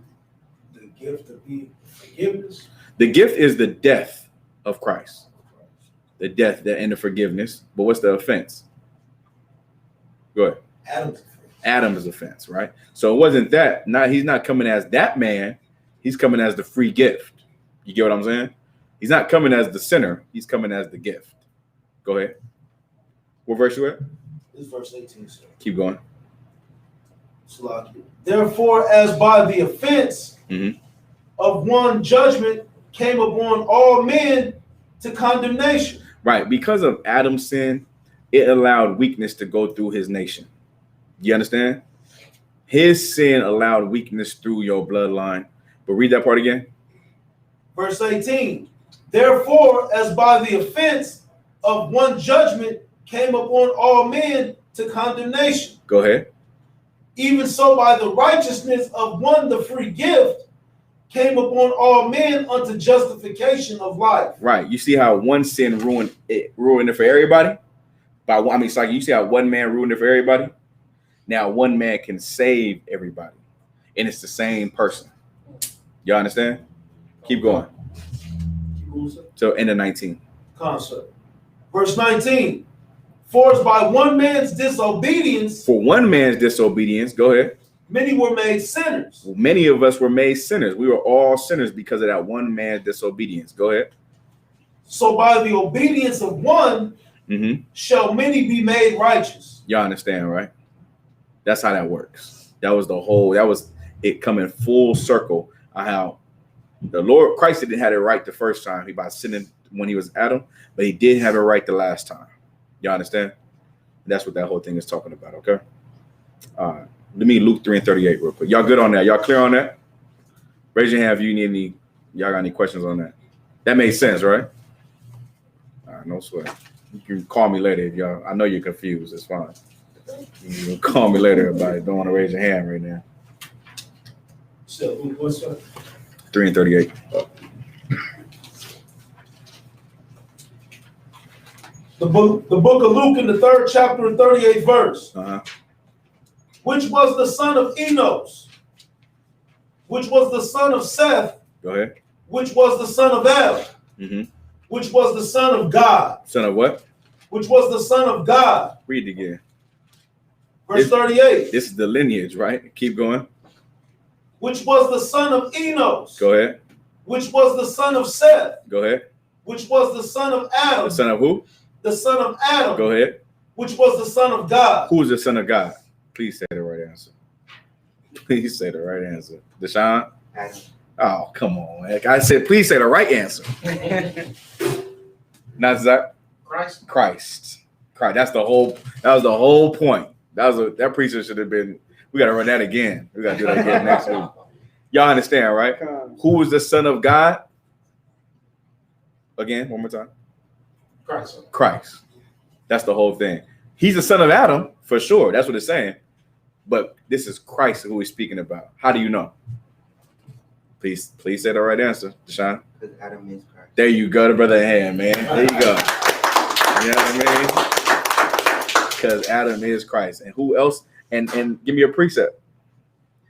the gift of forgiveness? The gift is the death of Christ. The death and the forgiveness. But what's the offense? Go ahead. Adam's offense, right? So it wasn't that. He's not coming as that man. He's coming as the free gift. You get what I'm saying? He's not coming as the sinner. He's coming as the gift. Go ahead. What verse you at? This is verse 18, sir. Keep going. Therefore, as by the offense of one judgment came upon all men to condemnation. Right. Because of Adam's sin, it allowed weakness to go through his nation. You understand? His sin allowed weakness through your bloodline. But read that part again. Verse 18. Therefore, as by the offense of one judgment came upon all men to condemnation. Go ahead. Even so, by the righteousness of one, the free gift came upon all men unto justification of life. Right. You see how one sin ruined it for everybody? It's like you see how one man ruined it for everybody? Now one man can save everybody. And it's the same person. Y'all understand? Keep going. So end of 19. Concept. Verse 19. For as by one man's disobedience. For one man's disobedience, go ahead. Many were made sinners. Many of us were made sinners. We were all sinners because of that one man's disobedience. Go ahead. So by the obedience of one, shall many be made righteous. Y'all understand, right? That's how that works. That was it coming full circle on how the Lord Christ didn't have it right the first time by sinning when he was Adam, but he did have it right the last time. Y'all understand? That's what that whole thing is talking about, okay? Let me Luke 3 and 38 real quick. Y'all good on that? Y'all clear on that? Raise your hand if you need y'all got any questions on that. That made sense, right? All right, no sweat. You can call me later if y'all. I know you're confused. It's fine. You can call me later about it. Don't want to raise your hand right now. So what's up? 3 and 38. The book of Luke in the 3rd chapter and 38th verse. Which was the son of Enos, which was the son of Seth. Go ahead. Which was the son of Adam. Which was the son of God. Son of what? Which was the son of God. Read it again. Verse 38. This is the lineage, right? Keep going. Which was the son of Enos. Go ahead. Which was the son of Seth. Go ahead. Which was the son of Adam. The son of who? The son of Adam. Go ahead. Which was the son of God. Who is the son of God? Please say the right answer. Please say the right answer. Deshaun? Adam. Oh, come on, man. I said, please say the right answer. Not Zach. Christ. Christ. That was the whole point. That preacher should have been, we got to run that again. We got to do that again next week. Y'all understand, right? Who was the Son of God? Again, one more time. Christ. That's the whole thing. He's the son of Adam, for sure. That's what it's saying. But this is Christ who he's speaking about. How do you know? Please say the right answer, Deshaun. Because Adam is Christ. There you go, the brother hand, man. There you go. You know what I mean? Because Adam is Christ. And who else? And give me a precept.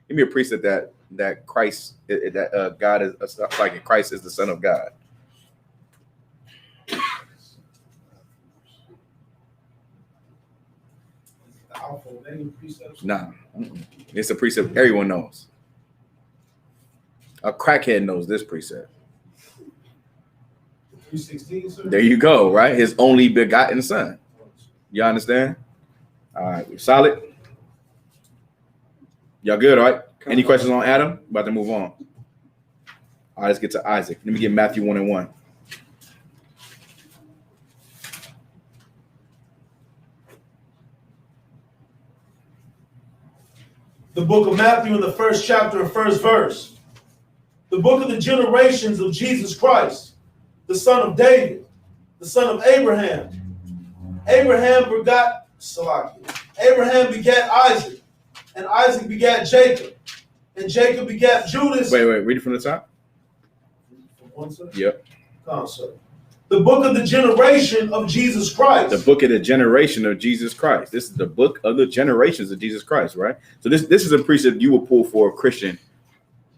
Give me a precept that Christ, that God is like Christ is the Son of God. Nah, it's a precept everyone knows. A crackhead knows this precept. 3:16, sir. There you go, right? His only begotten son. You understand? All right, we're solid. Y'all good, all right? Any questions on Adam? About to move on. All right, let's get to Isaac. Let me get Matthew 1:1. The book of Matthew in the first chapter and first verse. The book of the generations of Jesus Christ, the son of David, the son of Abraham. Abraham begat Isaac, and Isaac begat Jacob, and Jacob begat Judas. Wait, read it from the top. Yep. Come on, sir. The book of the generation of Jesus Christ. The book of the generation of Jesus Christ. This is the book of the generations of Jesus Christ, right? So this is a precept you will pull for a Christian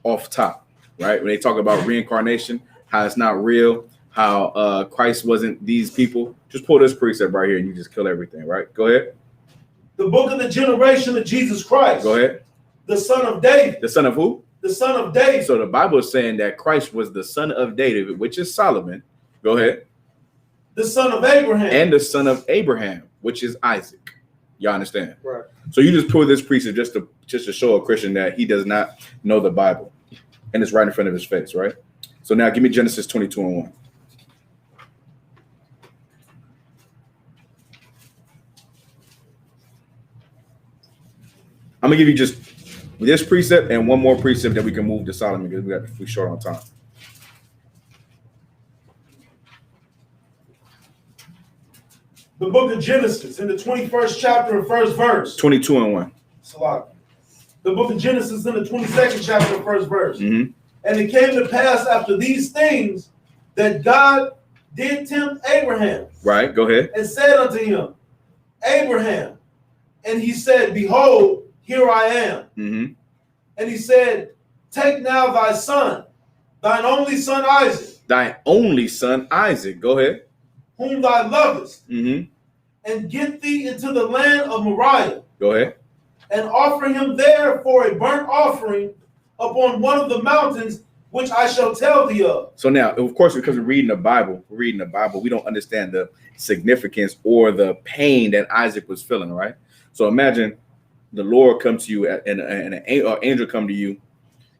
off top, right? When they talk about reincarnation, how it's not real, how Christ wasn't these people. Just pull this precept right here and you just kill everything, right? Go ahead. The book of the generation of Jesus Christ. Go ahead. The son of David. The son of who? The son of David. So the Bible is saying that Christ was the son of David, which is Solomon. Go ahead. The son of Abraham. And the son of Abraham, which is Isaac. Y'all understand? Right. So you just pull this precept just to show a Christian that he does not know the Bible. And it's right in front of his face, right? So now give me Genesis 22:1. I'm gonna give you just this precept and one more precept that we can move to Solomon because we're short on time. The book of Genesis in the 21st chapter and first verse. 22:1. Salah. The book of Genesis in the 22nd chapter and first verse. Mm-hmm. And it came to pass after these things that God did tempt Abraham. Right, go ahead. And said unto him, Abraham. And he said, behold, here I am. Mm-hmm. And he said, take now thy son, thine only son Isaac. Thy only son Isaac. Go ahead. Whom thou lovest, Mm-hmm. and get thee into the land of Moriah, Go ahead. and offer him there for a burnt offering upon one of the mountains which I shall tell thee of. So now, of course, because we're reading the Bible, we don't understand the significance or the pain that Isaac was feeling, right? So imagine the Lord comes to you and an angel come to you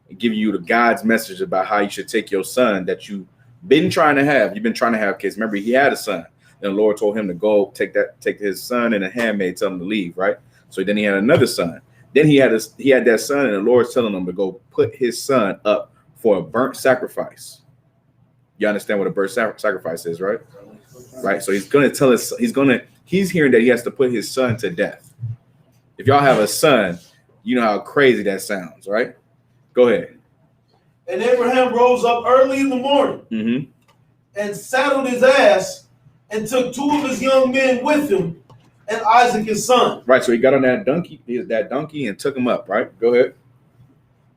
and give you the God's message about how you should take your son that you've been trying to have. You've been trying to have kids. Remember, he had a son. And the Lord told him to go take his son and a handmaid, tell him to leave, right? So then he had another son. Then he had that son, and the Lord's telling him to go put his son up for a burnt sacrifice. You understand what a burnt sacrifice is, right? Right. So he's going to tell us, he's hearing that he has to put his son to death. If y'all have a son, you know how crazy that sounds, right? Go ahead. And Abraham rose up early in the morning, Mm-hmm. and saddled his ass, and took two of his young men with him, and Isaac his son. Right. So he got on that donkey and took him up, right? Go ahead.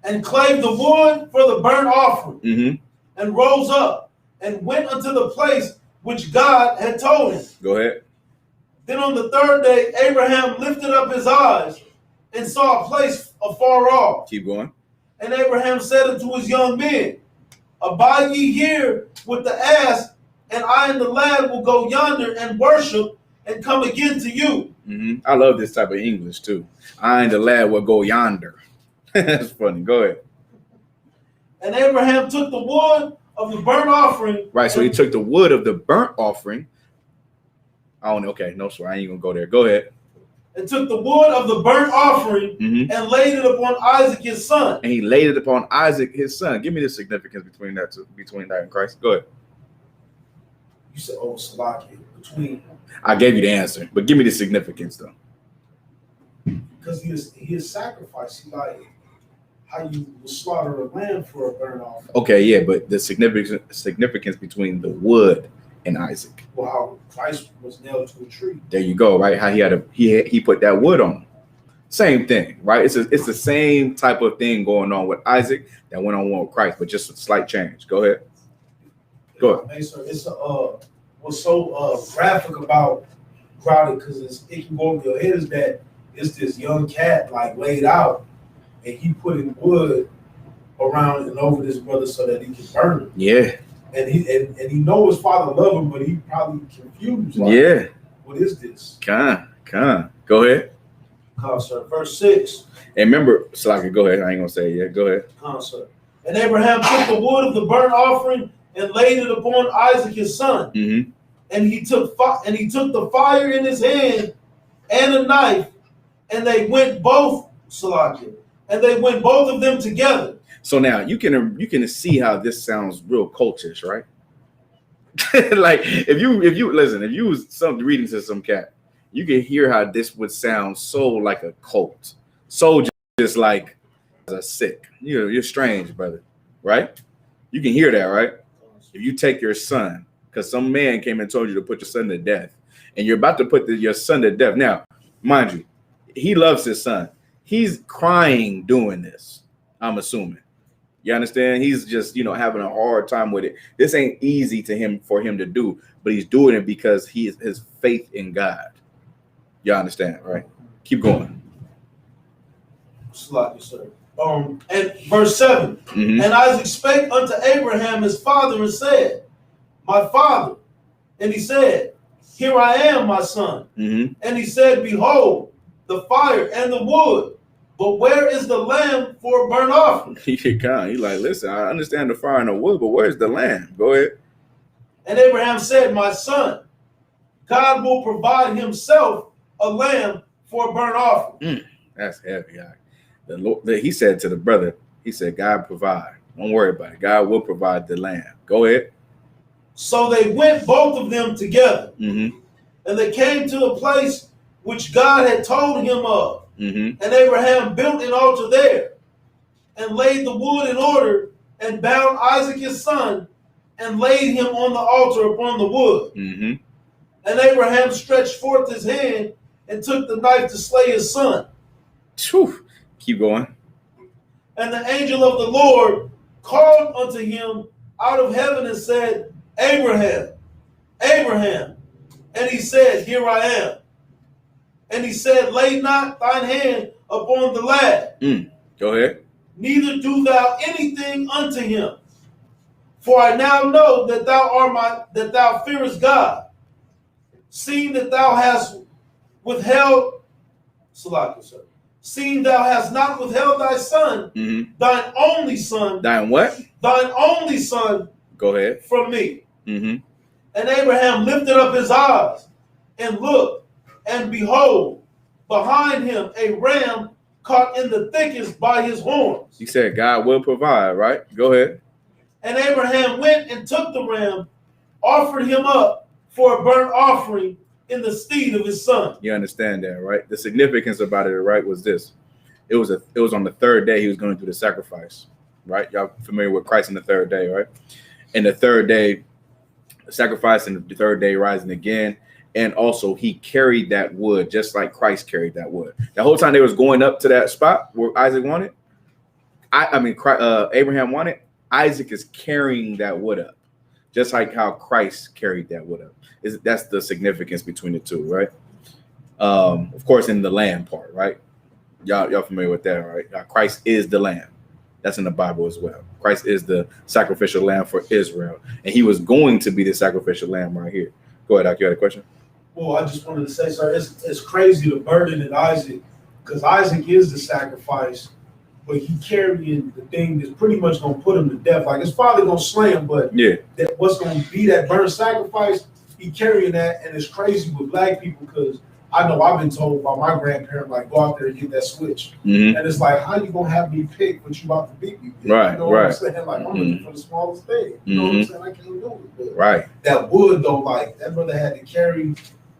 And clave the wood for the burnt offering, Mm-hmm. and rose up, and went unto the place which God had told him. Go ahead. Then on the third day, Abraham lifted up his eyes, and saw a place afar off. Keep going. And Abraham said unto his young men, abide ye here with the ass, and I and the lad will go yonder and worship, and come again to you. I love this type of English too. I and the lad will go yonder. That's funny. Go ahead. And Abraham took the wood of the burnt offering. Right. So he took the wood of the burnt offering. I don't know. Okay. No, sir. I ain't gonna go there. Go ahead. And took the wood of the burnt offering and laid it upon Isaac his son. And he laid it upon Isaac his son. Give me the significance between that and Christ. Go ahead. You said, oh, Salaki, between. I gave you the answer, but give me the significance though. Because he is sacrificed. He like how you would slaughter a lamb for a burnt offering. Okay, yeah, but the significance between the wood and Isaac. Well, how Christ was nailed to a tree. There you go, right? How he put that wood on him. Same thing, right? It's the same type of thing going on with Isaac that went on with Christ, but just a slight change. Go ahead. Go ahead. It's what's so graphic about Crowded, because it can go over your head, is that it's this young cat like laid out, and he putting wood around and over this brother so that he can burn him. Yeah. And he know his father love him, but he probably confused. Like, yeah. What is this? Come. Go ahead. Sir. Verse 6. And remember, Slaka, go ahead. I ain't gonna say it yet. Go ahead. Sir. And Abraham took the wood of the burnt offering and laid it upon Isaac his son. And he took the fire in his hand and a knife, and they went both, Salakia, and they went both of them together. So now you can see how this sounds real cultish, right? Like if you listen, if you was reading to some cat, you can hear how this would sound so like a cult, so just like a sick. You're strange, brother, right? You can hear that, right? If you take your son, because some man came and told you to put your son to death, and you're about to put your son to death. Now, mind you, he loves his son. He's crying doing this, I'm assuming. You understand? He's just, having a hard time with it. This ain't easy for him to do, but he's doing it because his faith in God. You understand, right? Keep going. Salakia, sir. And verse 7. And Isaac spake unto Abraham his father and said, my father. And he said, here I am, my son. And he said, behold, the fire and the wood, but where is the lamb for a burnt offering? He's like, listen, I understand the fire and the wood, but where's the lamb? Go ahead. And Abraham said, my son, God will provide himself a lamb for a burnt offering. That's heavy. The Lord, he said to the brother, he said, God provide. Don't worry about it. God will provide the lamb. Go ahead. So they went both of them together. And they came to a place which God had told him of. And Abraham built an altar there and laid the wood in order and bound Isaac his son and laid him on the altar upon the wood. And Abraham stretched forth his hand and took the knife to slay his son. Keep going. And the angel of the Lord called unto him out of heaven and said, Abraham, Abraham. And he said, here I am. And he said, lay not thine hand upon the lad. Go ahead. Neither do thou anything unto him. For I now know that thou fearest God, seeing that thou hast withheld, seeing thou hast not withheld thy son, thine only son. Thine what? Thine only son. Go ahead. From me. And Abraham lifted up his eyes and looked, and behold, behind him a ram caught in the thickest by his horns. He said, God will provide, right? Go ahead. And Abraham went and took the ram, offered him up for a burnt offering in the stead of his son. You understand that, right? The significance about it, right, was this. It was on the third day he was going to do the sacrifice, right? Y'all familiar with Christ on the third day, right? And the third day, the sacrifice, and the third day rising again. And also he carried that wood just like Christ carried that wood. The whole time they was going up to that spot where Isaac wanted, Abraham wanted, Isaac is carrying that wood up, just like how Christ carried that wood up. That's the significance between the two, right? Of course, in the lamb part, right? Y'all familiar with that, right? Christ is the lamb. That's in the Bible as well. Christ is the sacrificial lamb for Israel, and he was going to be the sacrificial lamb right here. Go ahead, Ak, you had a question? Well, I just wanted to say, sir, it's crazy the burden that Isaac, because Isaac is the sacrifice, but he carrying the thing that's pretty much gonna put him to death. Like his father gonna slay him, but Yeah. that what's gonna be that burnt sacrifice, he carrying that, and it's crazy with black people because I know I've been told by my grandparent, like, go out there and get that switch. Mm-hmm. And it's like, how you gonna have me pick what you about to beat me? Right, You know what right. I'm saying? Like, I'm looking for the smallest thing. You know what I'm saying? I can't do it. But Right. that wood though, like that brother had to carry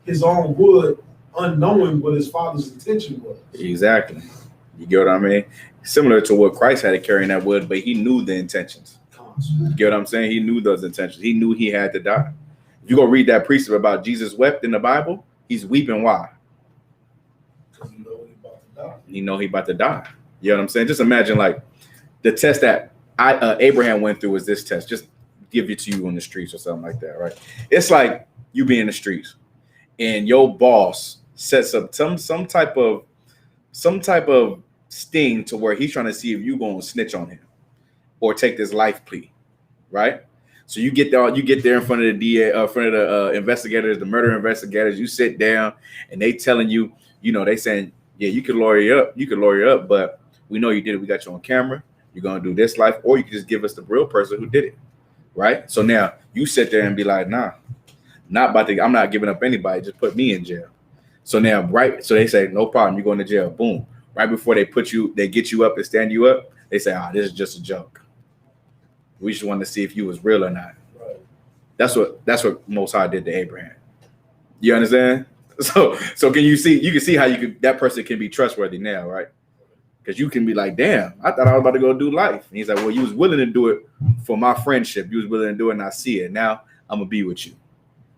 his own wood, unknowing what his father's intention was. Exactly. You get what I mean? Similar to what Christ had to carry in that wood, but he knew the intentions. You get what I'm saying? He knew those intentions. He knew he had to die. If you go read that precept about Jesus wept in the Bible, he's weeping. Why? Because you know he about to die. You know he about to die. You know what I'm saying? Just imagine like the test that Abraham went through was this test. Just give it to you on the streets or something like that, right? It's like you be in the streets and your boss sets up some type of sting to where he's trying to see if you gonna snitch on him or take this life plea, right? So you get there in front of the DA, in front of the investigators, the murder investigators. You sit down and they telling you, you know, they saying, yeah, you could lawyer up, but we know you did it. We got you on camera. You're gonna do this life, or you can just give us the real person who did it, right? So now you sit there and be like, nah, I'm not giving up anybody. Just put me in jail. So now, right? So they say, no problem. You're going to jail. Boom. Right before they get you up and stand you up, they say, this is just a joke. We just wanted to see if you was real or not. Right. That's what Most High did to Abraham. You understand? So can you see how that person can be trustworthy now, right? Because you can be like, damn, I thought I was about to go do life. And he's like, well, you was willing to do it for my friendship. You was willing to do it, and I see it. Now I'm gonna be with you.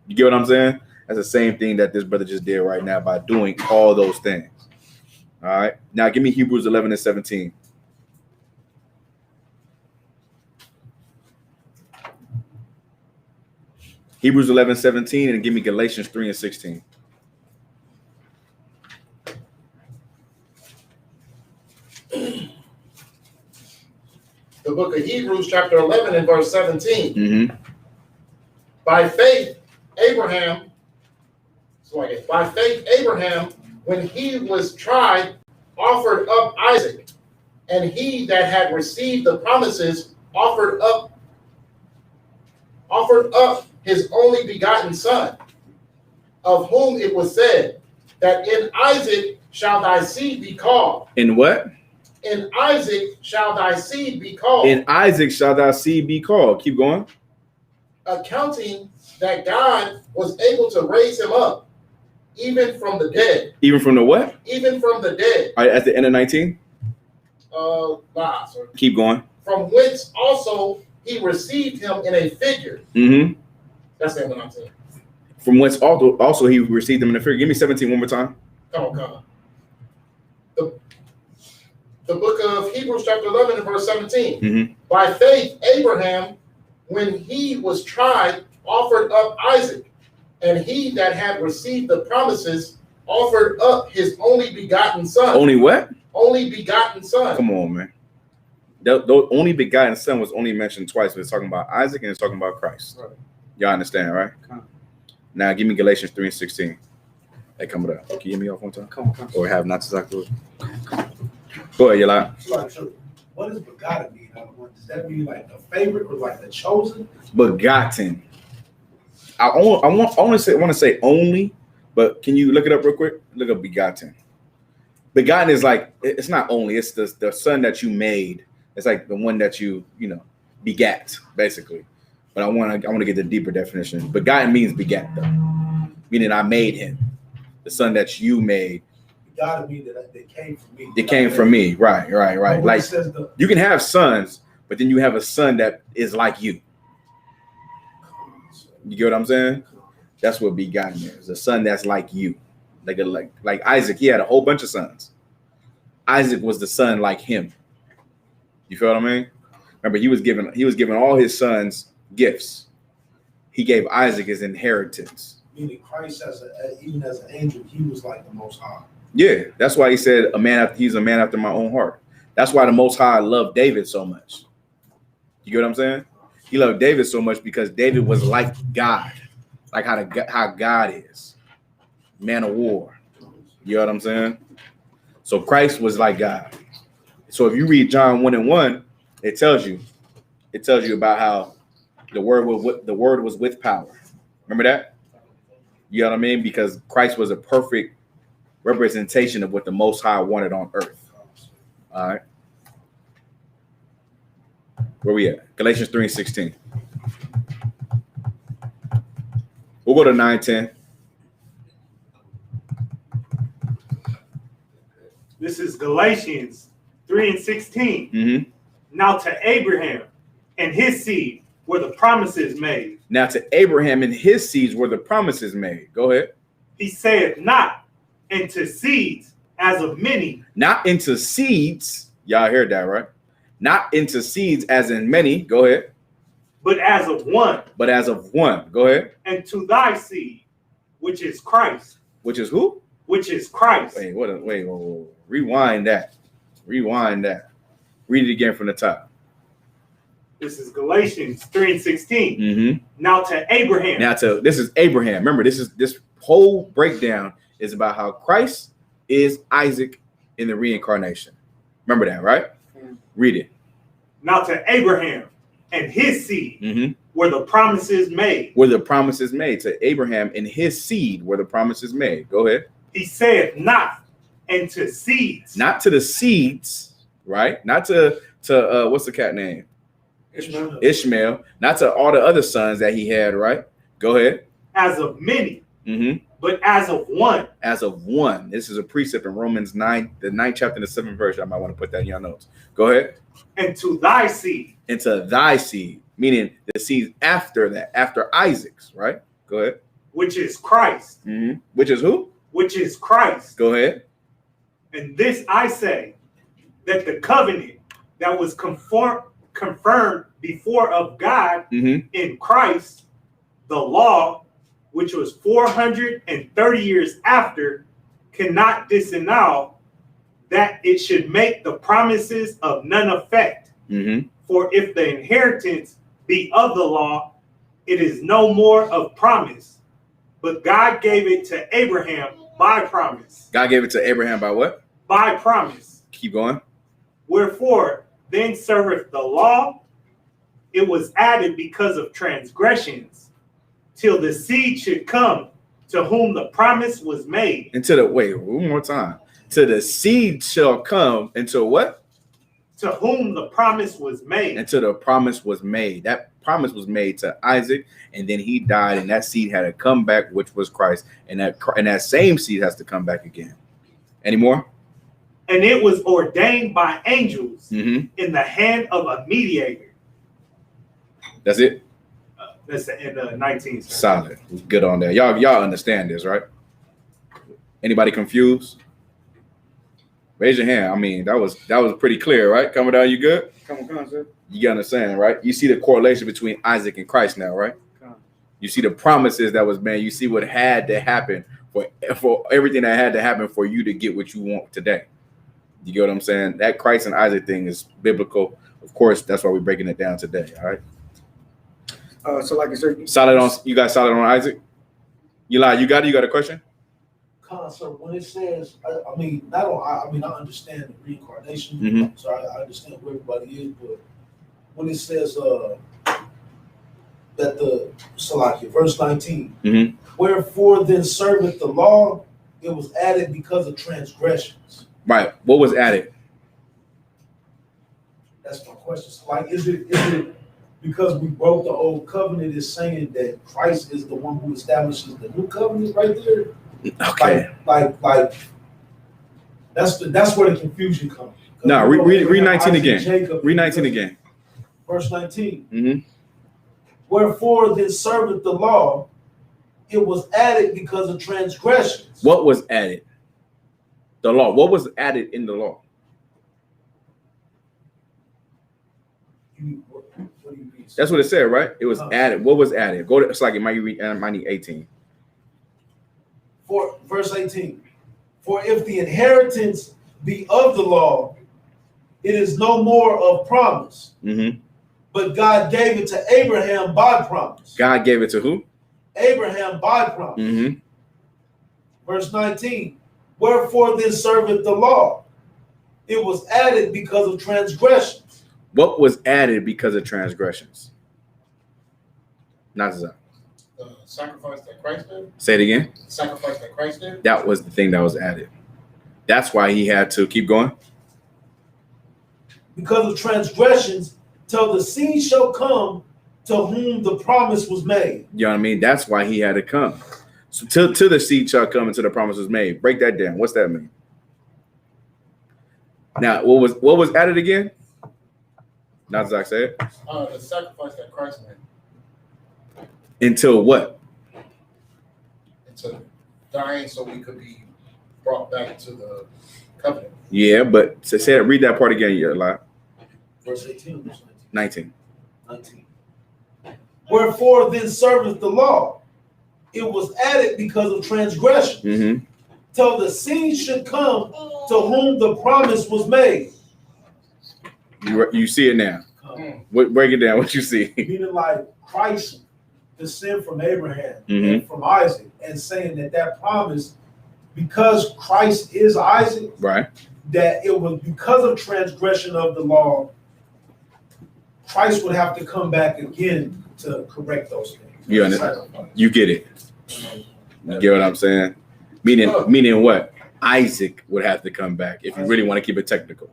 You get what I'm saying? That's the same thing that this brother just did right now by doing all those things. All right. Now give me Hebrews 11 and 17. Hebrews 11, 17, and give me Galatians 3 and 16. The book of Hebrews, chapter 11 and verse 17. Mm-hmm. By faith, Abraham, when he was tried, offered up Isaac, and he that had received the promises offered up his only begotten son, of whom it was said, that in Isaac shall thy seed be called. In what? In Isaac shall thy seed be called. In Isaac shall thy seed be called. Keep going. Accounting that God was able to raise him up, even from the dead. Even from the what? Even from the dead. All right, at the end of 19. Sorry. Keep going. From whence also he received him in a figure. Mm-hmm. That's the end of 19. From whence also he received them in a figure. Give me 17 one more time. Come on. The book of Hebrews chapter 11 and verse 17. Mm-hmm. By faith, Abraham, when he was tried, offered up Isaac, and he that had received the promises offered up his only begotten son. Only what? Only begotten son. Come on, man. The only begotten son was only mentioned twice. But it's talking about Isaac and it's talking about Christ. Right. Y'all understand, right? Come. Now give me Galatians 3 and 16. Hey, come it up. Can you hear me off one time? Come. Or have not to talk to it. Go ahead, Yala. So what does begotten mean? Does that mean like the favorite or like the chosen? Begotten. I want to say only, but can you look it up real quick? Look up begotten. Begotten is like, it's not only, it's the son that you made. It's like the one that you begat, basically. But I want to get the deeper definition. Begotten means begat, though, meaning I made him, the son that you made. Begotten mean that they came from me. It came from me, right. Like you can have sons, but then you have a son that is like you. You get what I'm saying? That's what begotten is. A son that's like you. Like Isaac, he had a whole bunch of sons. Isaac was the son like him. You feel what I mean? Remember, he was given all his sons gifts. He gave Isaac his inheritance. Meaning Christ, even as an angel, he was like the Most High. Yeah, that's why he said he's a man after my own heart. That's why the Most High loved David so much. You get what I'm saying? He loved David so much because David was like God, like how God is. man of war. You know what I'm saying? So Christ was like God. So if you read John 1:1, it tells you about how the word was with power. Remember that? You know what I mean? Because Christ was a perfect representation of what the Most High wanted on earth. All right. Where we at? Galatians 3:16. We'll go to 9:10. This is Galatians 3:16. Mm-hmm. Now to Abraham and his seed were the promises made. Now to Abraham and his seeds were the promises made. Go ahead. He saith not into seeds as of many. Not into seeds. Y'all heard that, right? Not into seeds as in many. Go ahead. But as of one. But as of one. Go ahead. And to thy seed, which is Christ. Which is who? Which is Christ. Wait. Rewind that. Read it again from the top. This is Galatians 3:16. Mm-hmm. Now to Abraham. This is Abraham. Remember, this whole breakdown is about how Christ is Isaac in the reincarnation. Remember that, right? Mm-hmm. Read it. Now to Abraham and his seed were the promises made. Were the promises made to Abraham and his seed were the promises made. Go ahead. He said not into seeds. Not to the seeds, right? Not to what's the cat name? Ishmael. Not to all the other sons that he had, right? Go ahead. As of many. Mm-hmm. But as of one. As of one. This is a precept in Romans 9, the 9th chapter and the 7th verse. I might want to put that in your notes. Go ahead. And to thy seed. And to thy seed, meaning the seed after that, after Isaac's, right? Go ahead. Which is Christ. Mm-hmm. Which is who? Which is Christ. Go ahead. And this I say, that the covenant that was confirmed before of God in Christ, the law, which was 430 years after, cannot disannul that it should make the promises of none effect. For if the inheritance be of the law, it is no more of promise. But God gave it to Abraham by promise. God gave it to Abraham by what? By promise. Keep going. Wherefore, then serveth the law, it was added because of transgressions, till the seed should come to whom the promise was made. Wait, one more time. To the seed shall come until what? To whom the promise was made. Until the promise was made. That promise was made to Isaac, and then he died, and that seed had to come back, which was Christ, and that same seed has to come back again. Any more? And it was ordained by angels in the hand of a mediator. That's it? That's in the 19th. Solid. Good on that. Y'all understand this, right? Anybody confused? Raise your hand. I mean, that was pretty clear, right? Coming down, you good? Come on, sir. You understand, right? You see the correlation between Isaac and Christ now, right? You see the promises that was made. You see what had to happen for everything that had to happen for you to get what you want today. You get what I'm saying? That Christ and Isaac thing is biblical. Of course, that's why we're breaking it down today. All right. So like I said, solid on you guys. Solid on Isaac. You got it. You got a question? So when it says, I understand the reincarnation, so I understand where everybody is, but when it says that verse 19, wherefore then serveth the law, it was added because of transgressions. Right. What was added? That's my question. So like, is it because we broke the old covenant is saying that Christ is the one who establishes the new covenant right there? Okay. Like that's where the confusion comes. No, read 19 again. Read 19 again. Verse 19. Wherefore then serveth the law, it was added because of transgressions. What was added? The law. What was added in the law? What do you mean? That's what it said, right? It was added. What was added? Go to, it's like it might need 18. For verse 18. For if the inheritance be of the law, it is no more of promise. But God gave it to Abraham by promise. God gave it to who? Abraham by promise. Verse 19. Wherefore then serveth the law? It was added because of transgressions. What was added because of transgressions? Not that. The sacrifice that Christ did? Say it again. The sacrifice that Christ did? That was the thing that was added. That's why he had to keep going. Because of transgressions, till the seed shall come to whom the promise was made. You know what I mean? That's why he had to come. So till the seed shall come until the promise was made. Break that down. What's that mean? Now, what was added again? Not Zach said. The sacrifice that Christ made. Until what? Into dying so we could be brought back to the covenant. Yeah, but say that. Read that part again. You're alive. Verse 18. 19. 19. Wherefore then serveth the law? It was added because of transgression. Mm-hmm. Till the seed should come to whom the promise was made. You see it now. Break it down. What you see? Meaning like Christ descend from Abraham Mhm. and from Isaac, and saying that promise, because Christ is Isaac, Right. that it was because of transgression of the law, Christ would have to come back again to correct those things. You understand? You get it. You get what I'm saying? Meaning what? Isaac would have to come back if you really want to keep it technical,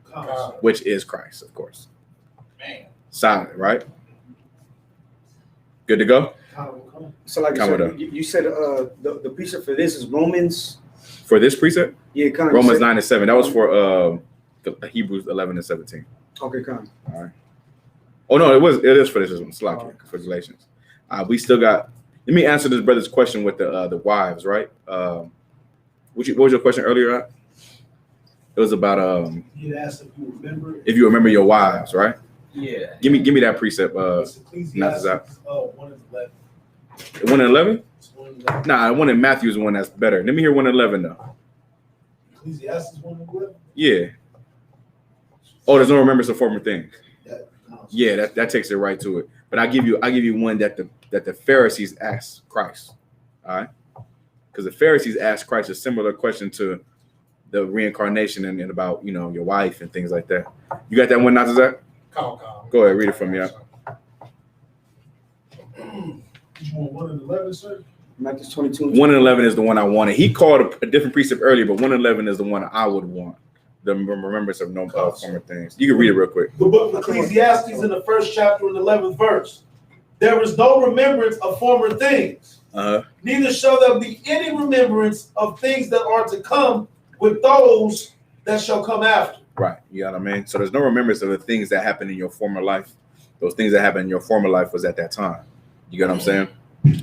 which is Christ, of course. Man. Solid, right? Good to go? So like I Come said, with you said the precept for this is Romans. For this precept? Yeah, kind of. Romans 9-7. That was for Hebrews 11-17. Okay, kind of. All right. Oh no, it is for this one. Sloppy. Congratulations. We still got. Let me answer this brother's question with the wives, right? What was your question earlier? It was about He asked if you remember your wives, right? Yeah. Give me that precept. Ecclesiastes, that. 1:11. 1:11? It's 1:11. Nah, one in Matthew is the one that's better. Let me hear 1:11 though. Ecclesiastes 1:11. Yeah. Oh, there's no remembrance of former things. Yeah, that takes it right to it. But I give you one that the Pharisees asked Christ. All right, because the Pharisees asked Christ a similar question to the reincarnation and about your wife and things like that. You got that one, not Zach? Go ahead, read it from me. You want 1:11, sir? Matthew 22. 1:11 is the one I wanted. He called a different precept earlier, but 1:11 is the one I would want. The remembrance of no former things. You can read it real quick. The book of Ecclesiastes in the 1st chapter and 11th verse. There is no remembrance of former things. Neither shall there be any remembrance of things that are to come with those that shall come after. Right. You know what I mean? So there's no remembrance of the things that happened in your former life. Those things that happened in your former life was at that time. You get what I'm saying?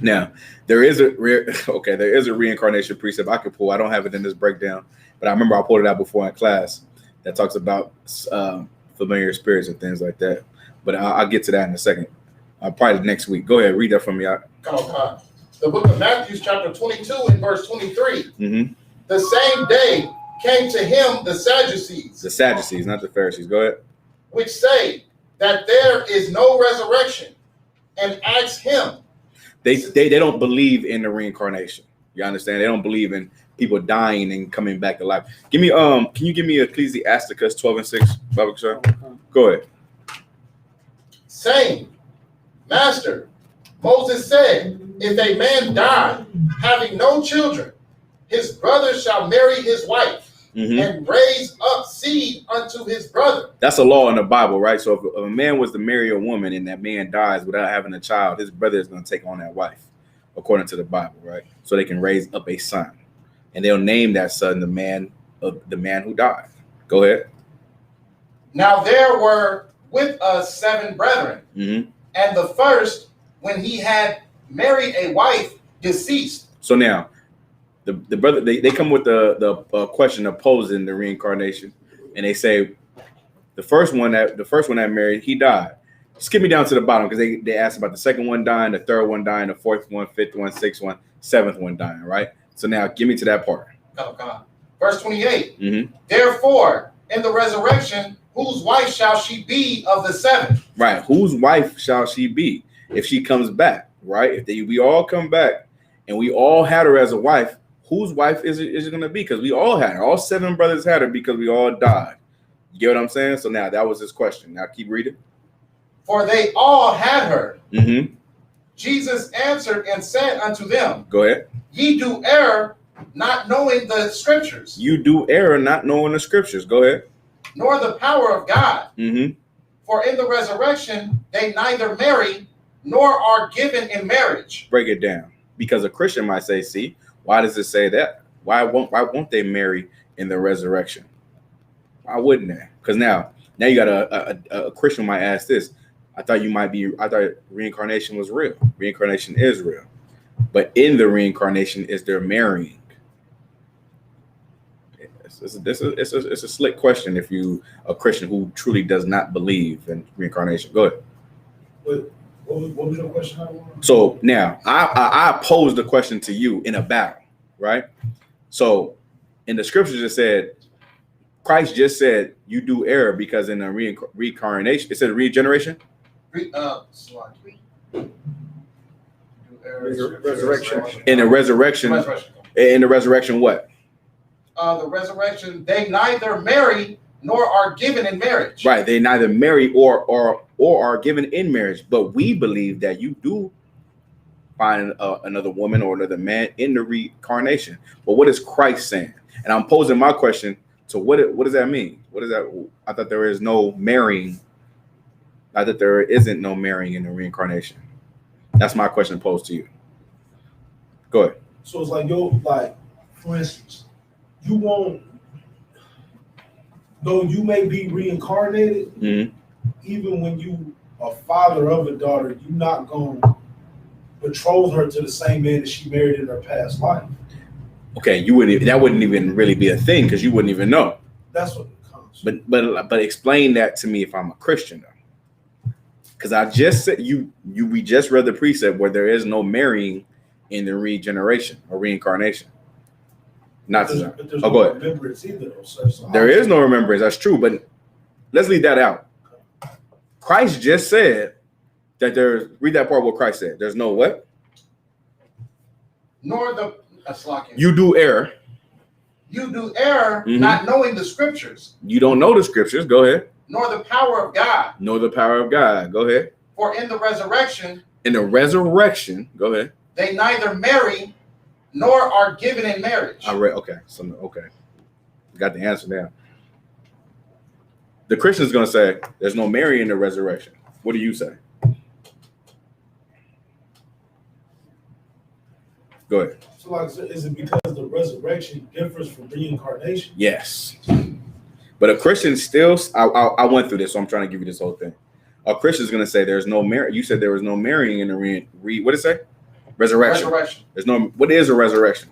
Now, there is a reincarnation precept I could pull. I don't have it in this breakdown, but I remember I pulled it out before in class that talks about familiar spirits and things like that. But I'll get to that in a second. Probably next week. Go ahead, read that from me. The book of Matthew, chapter 22 and verse 23. Mm-hmm. The same day came to him the Sadducees. The Sadducees, not the Pharisees. Go ahead. Which say that there is no resurrection, and asked him. They don't believe in the reincarnation. You understand? They don't believe in people dying and coming back to life. Give me can you give me Ecclesiasticus 12:6, Bible sir? Go ahead. Saying, Master, Moses said, if a man die, having no children, his brother shall marry his wife, and raise up seed unto his brother. That's a law in the Bible, right? So if a man was to marry a woman and that man dies without having a child, his brother is going to take on that wife, according to the Bible, right? So they can raise up a son, and they'll name that son the man who died. Go ahead. Now there were with us 7 brethren, and the first, when he had married a wife, deceased. So now, the brother they come with the question opposing the reincarnation, and they say the first one that married, he died. Skip me down to the bottom because they asked about the second one dying, the third one dying, the fourth one, fifth one, sixth one, seventh one dying, right? So now give me to that part. Come on. Verse 28. Therefore, in the resurrection, whose wife shall she be of the 7? Right. Whose wife shall she be if she comes back? Right. If we all come back and we all had her as a wife, whose wife is it going to be? Because we all had her. All 7 brothers had her because we all died. You get what I'm saying? So now that was his question. Now keep reading. For they all had her. Mm-hmm. Jesus answered and said unto them, Go ahead. Ye do err, not knowing the scriptures. You do err not knowing the scriptures. Go ahead. Nor the power of God. Mm-hmm. For in the resurrection they neither marry nor are given in marriage. Break it down. Because a Christian might say, see, why does it say that? Why won't they marry in the resurrection? Why wouldn't they? Because now you got a Christian might ask this. I thought reincarnation was real. Reincarnation is real. But in the reincarnation is there marrying? It's a slick question if you a Christian who truly does not believe in reincarnation. Go ahead. What was your question? So now I posed the question to you in a battle, right? So in the scriptures it said, Christ just said you do err because in the reincarnation, it said regeneration. Resurrection. In the resurrection, what? The resurrection, they neither marry nor are given in marriage. Right. They neither marry or are given in marriage. But we believe that you do find another woman or another man in the reincarnation. But what is Christ saying? And I'm posing my question to what does that mean? What is that? I thought there is no marrying. I thought there isn't no marrying in the reincarnation. That's my question posed to you. Go ahead. So it's like, for instance, you won't, though you may be reincarnated, even when you are father of a daughter, you're not going to betroth her to the same man that she married in her past life. Okay, that wouldn't even really be a thing because you wouldn't even know. That's what it comes. But explain that to me if I'm a Christian though. Because I just said we just read the precept where there is no marrying in the regeneration or reincarnation. Not to there's go no ahead. remembrance either, though, sir. So There is no remembrance. That's true, but let's leave that out. Christ just said that read that part what Christ said. There's no what? Nor the You do err. You do err, not knowing the scriptures. You don't know the scriptures. Go ahead. Nor the power of God. Nor the power of God. Go ahead. For in the resurrection. Go ahead. They neither marry nor are given in marriage. I read. Okay. So okay. Got the answer now. The Christian's going to say there's no marrying in the resurrection. What do you say? Go ahead. So is it because the resurrection differs from reincarnation? Yes. But a Christian still, I went through this, so I'm trying to give you this whole thing. A Christian's going to say there's no marriage. You said there was no marrying in the what did it say? Resurrection. There's no, what is a resurrection?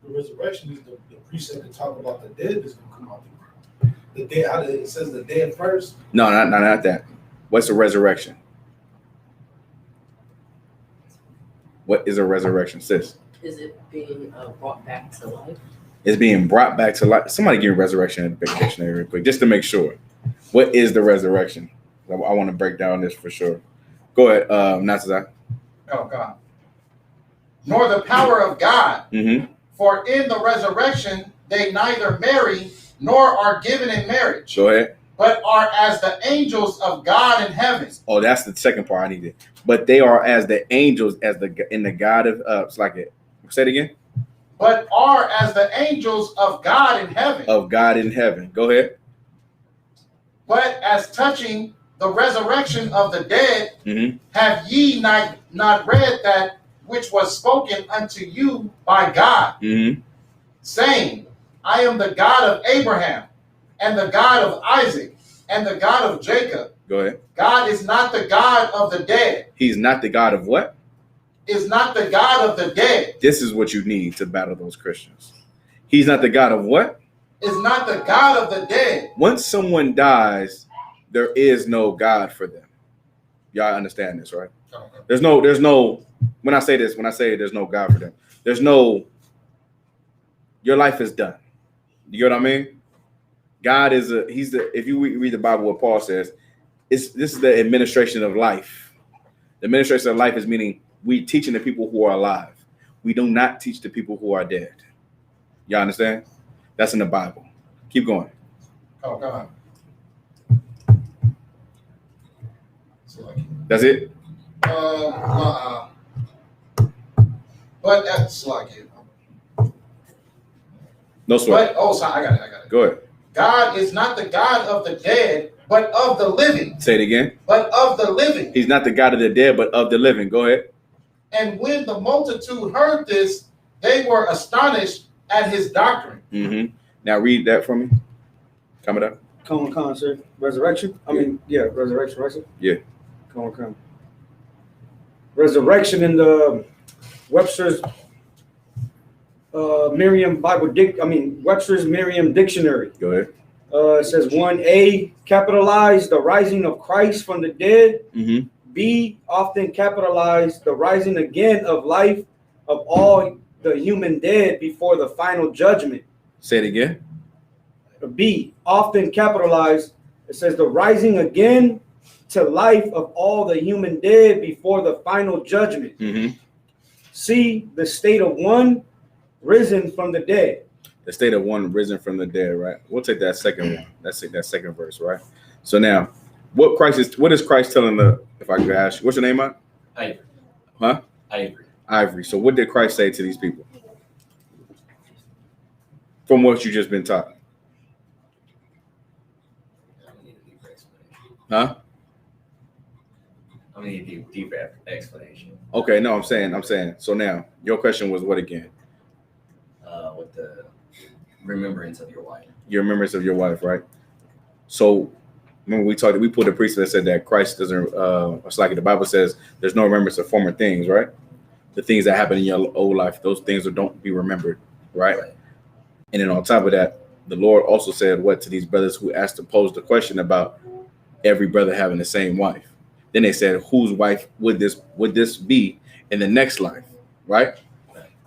The resurrection is the precept that talk about the dead that's going to come out the ground. The dead, it says the dead first. No, not that. What's a resurrection? What is a resurrection, sis? Is it being brought back to life? It's being brought back to life. Somebody give me resurrection in the dictionary real quick, just to make sure. What is the resurrection? I want to break down this for sure. Go ahead, Natazak. Oh, God. Nor the power of God. For in the resurrection, they neither marry nor are given in marriage. Go ahead. But are as the angels of God in heaven. Oh, that's the second part I needed. But they are as the angels, in the God of say it again. But are as the angels of God in heaven. Of God in heaven. Go ahead. But as touching the resurrection of the dead, have ye not read that which was spoken unto you by God, saying, I am the God of Abraham, and the God of Isaac, and the God of Jacob. Go ahead. God is not the God of the dead. He's not the God of what? Is not the God of the dead. This is what you need to battle those Christians. He's not the God of what? Is not the God of the dead. Once someone dies, there is no God for them. Y'all understand this, right? There's no, when I say there's no God for them, there's no, your life is done. You get what I mean? God is if you read the Bible, what Paul says, this is the administration of life. The administration of life is meaning we teaching the people who are alive. We do not teach the people who are dead. Y'all understand? That's in the Bible. Keep going. Oh, God. That's it? But that's like it. No sweat. But, sorry, I got it. Go ahead. God is not the God of the dead, but of the living. Say it again. But of the living. He's not the God of the dead, but of the living. Go ahead. And when the multitude heard this, they were astonished at his doctrine. Mm-hmm. Now read that for me. Coming up. Come on, sir. Resurrection? Resurrection, right, sir? Yeah. Come. Resurrection in the Webster's Webster's Merriam Dictionary. Go ahead. It says 1A, capitalized the rising of Christ from the dead. Mm-hmm. B, often capitalized the rising again of life of all the human dead before the final judgment. Say it again. B, often capitalized, it says the rising again to life of all the human dead before the final judgment. Mm-hmm. C, the state of one risen from the dead. The state of one risen from the dead, right? We'll take that second one. That's it, that second verse, right? So now, what is Christ telling if I could ask you, what's your name, Mike? Ivory. Huh? Ivory. So what did Christ say to these people? From what you just been taught. Huh? I'm gonna need a deeper explanation. Okay, no, I'm saying. So now, your question was what again? With the remembrance of your wife. Your remembrance of your wife, right? So remember we pulled a priest that said that Christ doesn't it's like the Bible says there's no remembrance of former things, right? The things that happen in your old life, those things don't be remembered, right? And then on top of that, the Lord also said what to these brothers who posed the question about every brother having the same wife. Then they said, whose wife would this be in the next life, right?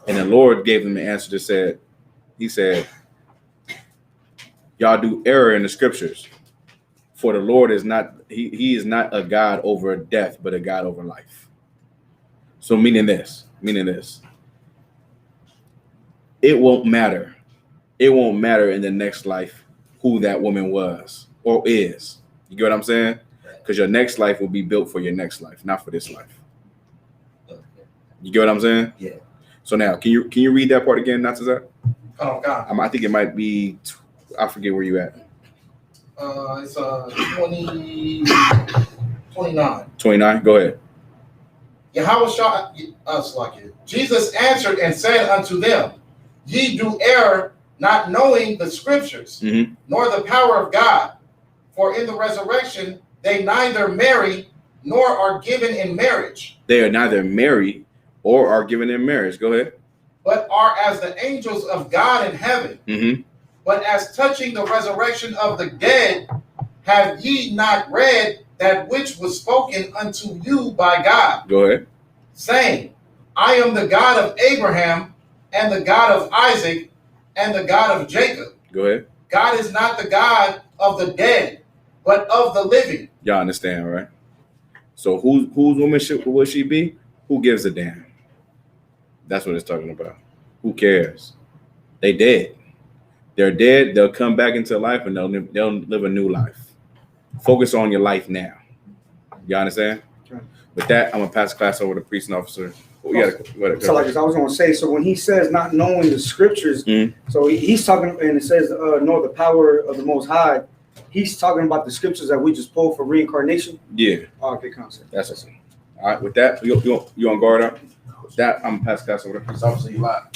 And the Lord gave them the answer he said, y'all do error in the scriptures. For the Lord is not, he is not a God over death, but a God over life. So meaning this, it won't matter. It won't matter in the next life who that woman was or is. You get what I'm saying? Because your next life will be built for your next life, not for this life. You get what I'm saying? Yeah. So now, can you read that part again, Natazak? Oh, God. I think it might be, I forget where you at. It's 29. 29, go ahead. Jesus answered and said unto them, ye do err, not knowing the scriptures, nor the power of God. For in the resurrection, they neither marry nor are given in marriage. They are neither married or are given in marriage. Go ahead. But are as the angels of God in heaven. But as touching the resurrection of the dead, have ye not read that which was spoken unto you by God? Go ahead. Saying, I am the God of Abraham and the God of Isaac and the God of Jacob. Go ahead. God is not the God of the dead, but of the living. Y'all understand, right? So whose woman will she be? Who gives a damn? That's what it's talking about. Who cares? They dead. They're dead. They'll come back into life and they'll live a new life. Focus on your life now. You understand? Okay. With that, I'm gonna pass the class over to priest and officer. So like I was gonna say, so when he says not knowing the scriptures, so he's talking, and it says know the power of the Most High. He's talking about the scriptures that we just pulled for reincarnation. Yeah. Okay, concept. That's awesome. All right. With that, you on guard up. With that, I'm gonna pass the class over to priest officer. You live.